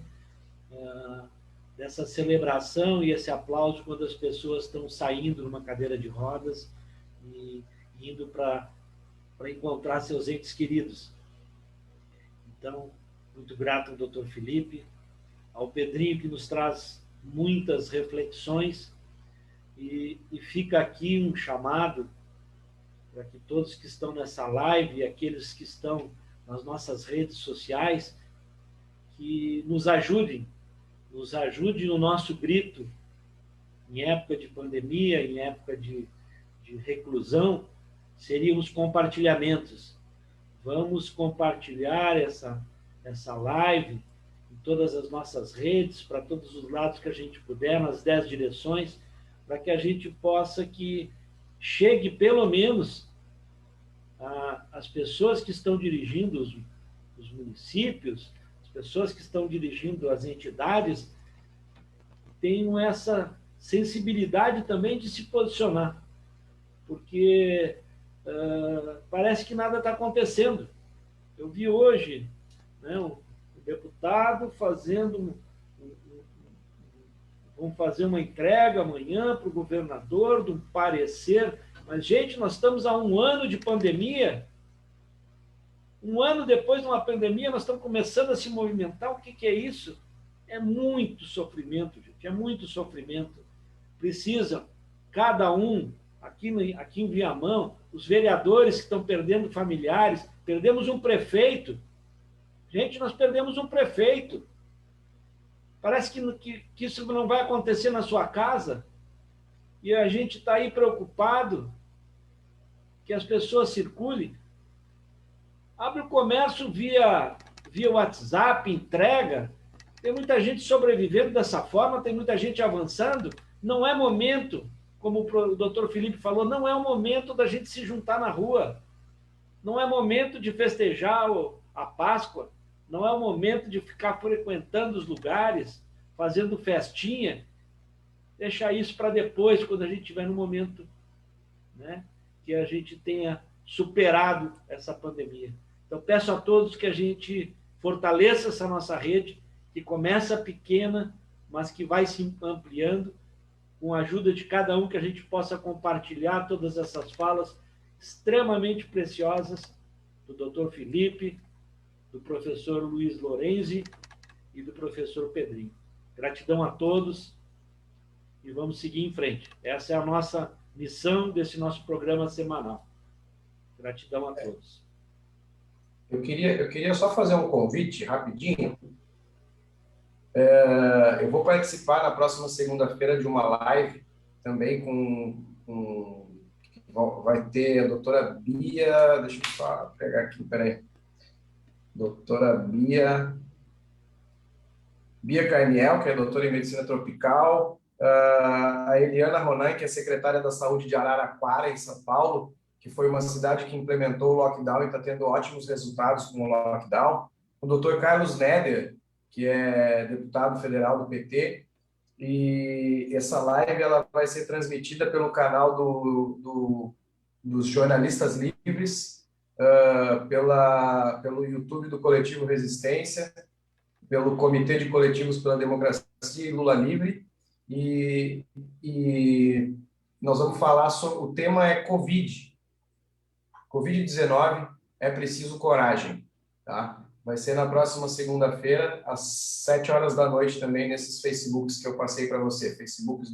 dessa celebração e esse aplauso quando as pessoas estão saindo numa cadeira de rodas e indo para para encontrar seus entes queridos. Então, muito grato ao Dr. Felipe, ao Pedrinho, que nos traz muitas reflexões, e fica aqui um chamado para que todos que estão nessa live e aqueles que estão nas nossas redes sociais, que nos ajude no nosso grito, em época de pandemia, em época de reclusão, seriam os compartilhamentos. Vamos compartilhar essa live em todas as nossas redes, para todos os lados que a gente puder, nas 10 direções, para que a gente possa que chegue pelo menos as pessoas que estão dirigindo os municípios, as pessoas que estão dirigindo as entidades, tenham essa sensibilidade também de se posicionar, porque parece que nada está acontecendo. Eu vi hoje, né, um deputado vão fazer uma entrega amanhã para o governador de um parecer, mas, gente, nós estamos há 1 ano de pandemia. 1 ano depois de uma pandemia, nós estamos começando a se movimentar. O que é isso? É muito sofrimento, gente, é muito sofrimento. Precisa, cada um, aqui em Viamão, os vereadores que estão perdendo familiares, perdemos um prefeito. Gente, nós perdemos um prefeito. Parece que isso não vai acontecer na sua casa, e a gente está aí preocupado que as pessoas circulem. Abre o comércio via WhatsApp, entrega. Tem muita gente sobrevivendo dessa forma, tem muita gente avançando. Não é momento, como o doutor Felipe falou, não é o momento da gente se juntar na rua. Não é momento de festejar a Páscoa. Não é o momento de ficar frequentando os lugares, fazendo festinha. Deixar isso para depois, quando a gente estiver no momento, né, que a gente tenha superado essa pandemia. Então, peço a todos que a gente fortaleça essa nossa rede, que começa pequena, mas que vai se ampliando, com a ajuda de cada um, que a gente possa compartilhar todas essas falas extremamente preciosas do Dr. Felipe, do professor Luiz Lorenzi e do professor Pedrinho. Gratidão a todos e vamos seguir em frente. Essa é a nossa missão desse nosso programa semanal. Gratidão a todos. Eu queria só fazer um convite rapidinho. Eu vou participar na próxima segunda-feira de uma live também vai ter a doutora Bia, deixa eu só pegar aqui, peraí. Doutora Bia Carniel, que é doutora em medicina tropical, a Eliana Ronan, que é secretária da Saúde de Araraquara, em São Paulo, que foi uma cidade que implementou o lockdown e está tendo ótimos resultados com o lockdown. O doutor Carlos Neder, que é deputado federal do PT, e essa live ela vai ser transmitida pelo canal dos Jornalistas Livres, pelo YouTube do Coletivo Resistência, pelo Comitê de Coletivos pela Democracia e Lula Livre, e nós vamos falar sobre... O tema é Covid-19, é preciso coragem, tá? Vai ser na próxima segunda-feira, às 7 horas da noite também, nesses Facebooks que eu passei para você, Facebooks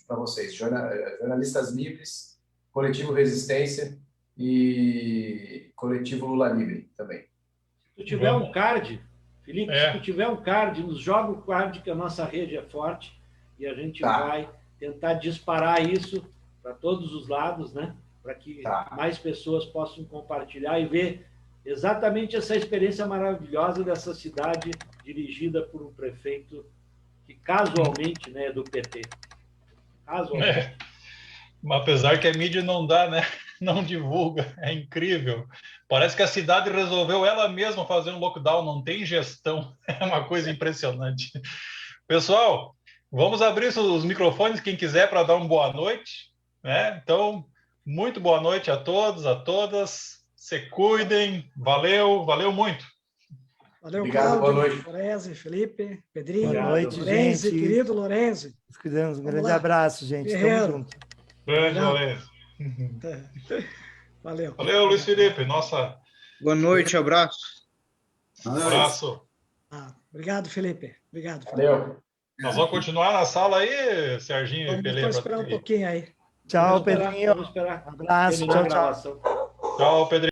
para vocês, Jornalistas Livres, Coletivo Resistência e Coletivo Lula Livre também. Se tu tiver um card, Felipe, se tu tiver um card, nos joga o card, que a nossa rede é forte, e a gente vai tentar disparar isso para todos os lados, né? Para que mais pessoas possam compartilhar e ver exatamente essa experiência maravilhosa dessa cidade dirigida por um prefeito que casualmente, né, é do PT. Casualmente. Apesar que a mídia não dá, né? Não divulga, é incrível. Parece que a cidade resolveu ela mesma fazer um lockdown, não tem gestão. É uma coisa impressionante. Pessoal, vamos abrir os microfones, quem quiser, para dar uma boa noite, né? Então, muito boa noite a todos, a todas. Se cuidem. Valeu muito. Valeu, obrigado, Cláudio, boa noite. Lorenzi, Felipe, Pedrinho. Boa noite, Lorenzi, gente. querido Lorenzi. Nos cuidamos. Um grande abraço, gente. Guerreiro. Tamo junto. Grande Lorenzi. Valeu. Valeu, Luiz Felipe. Nossa. Boa noite, abraço. Abraço. Obrigado, Felipe. Obrigado. Valeu. Nós vamos continuar na sala aí, Serginho e Pelé. Vamos esperar um pouquinho aí. Tchau, Vamos esperar, Pedrinho. vamos esperar Abraço. terminar a Tchau, tchau. gravação. Tchau, Pedrinho.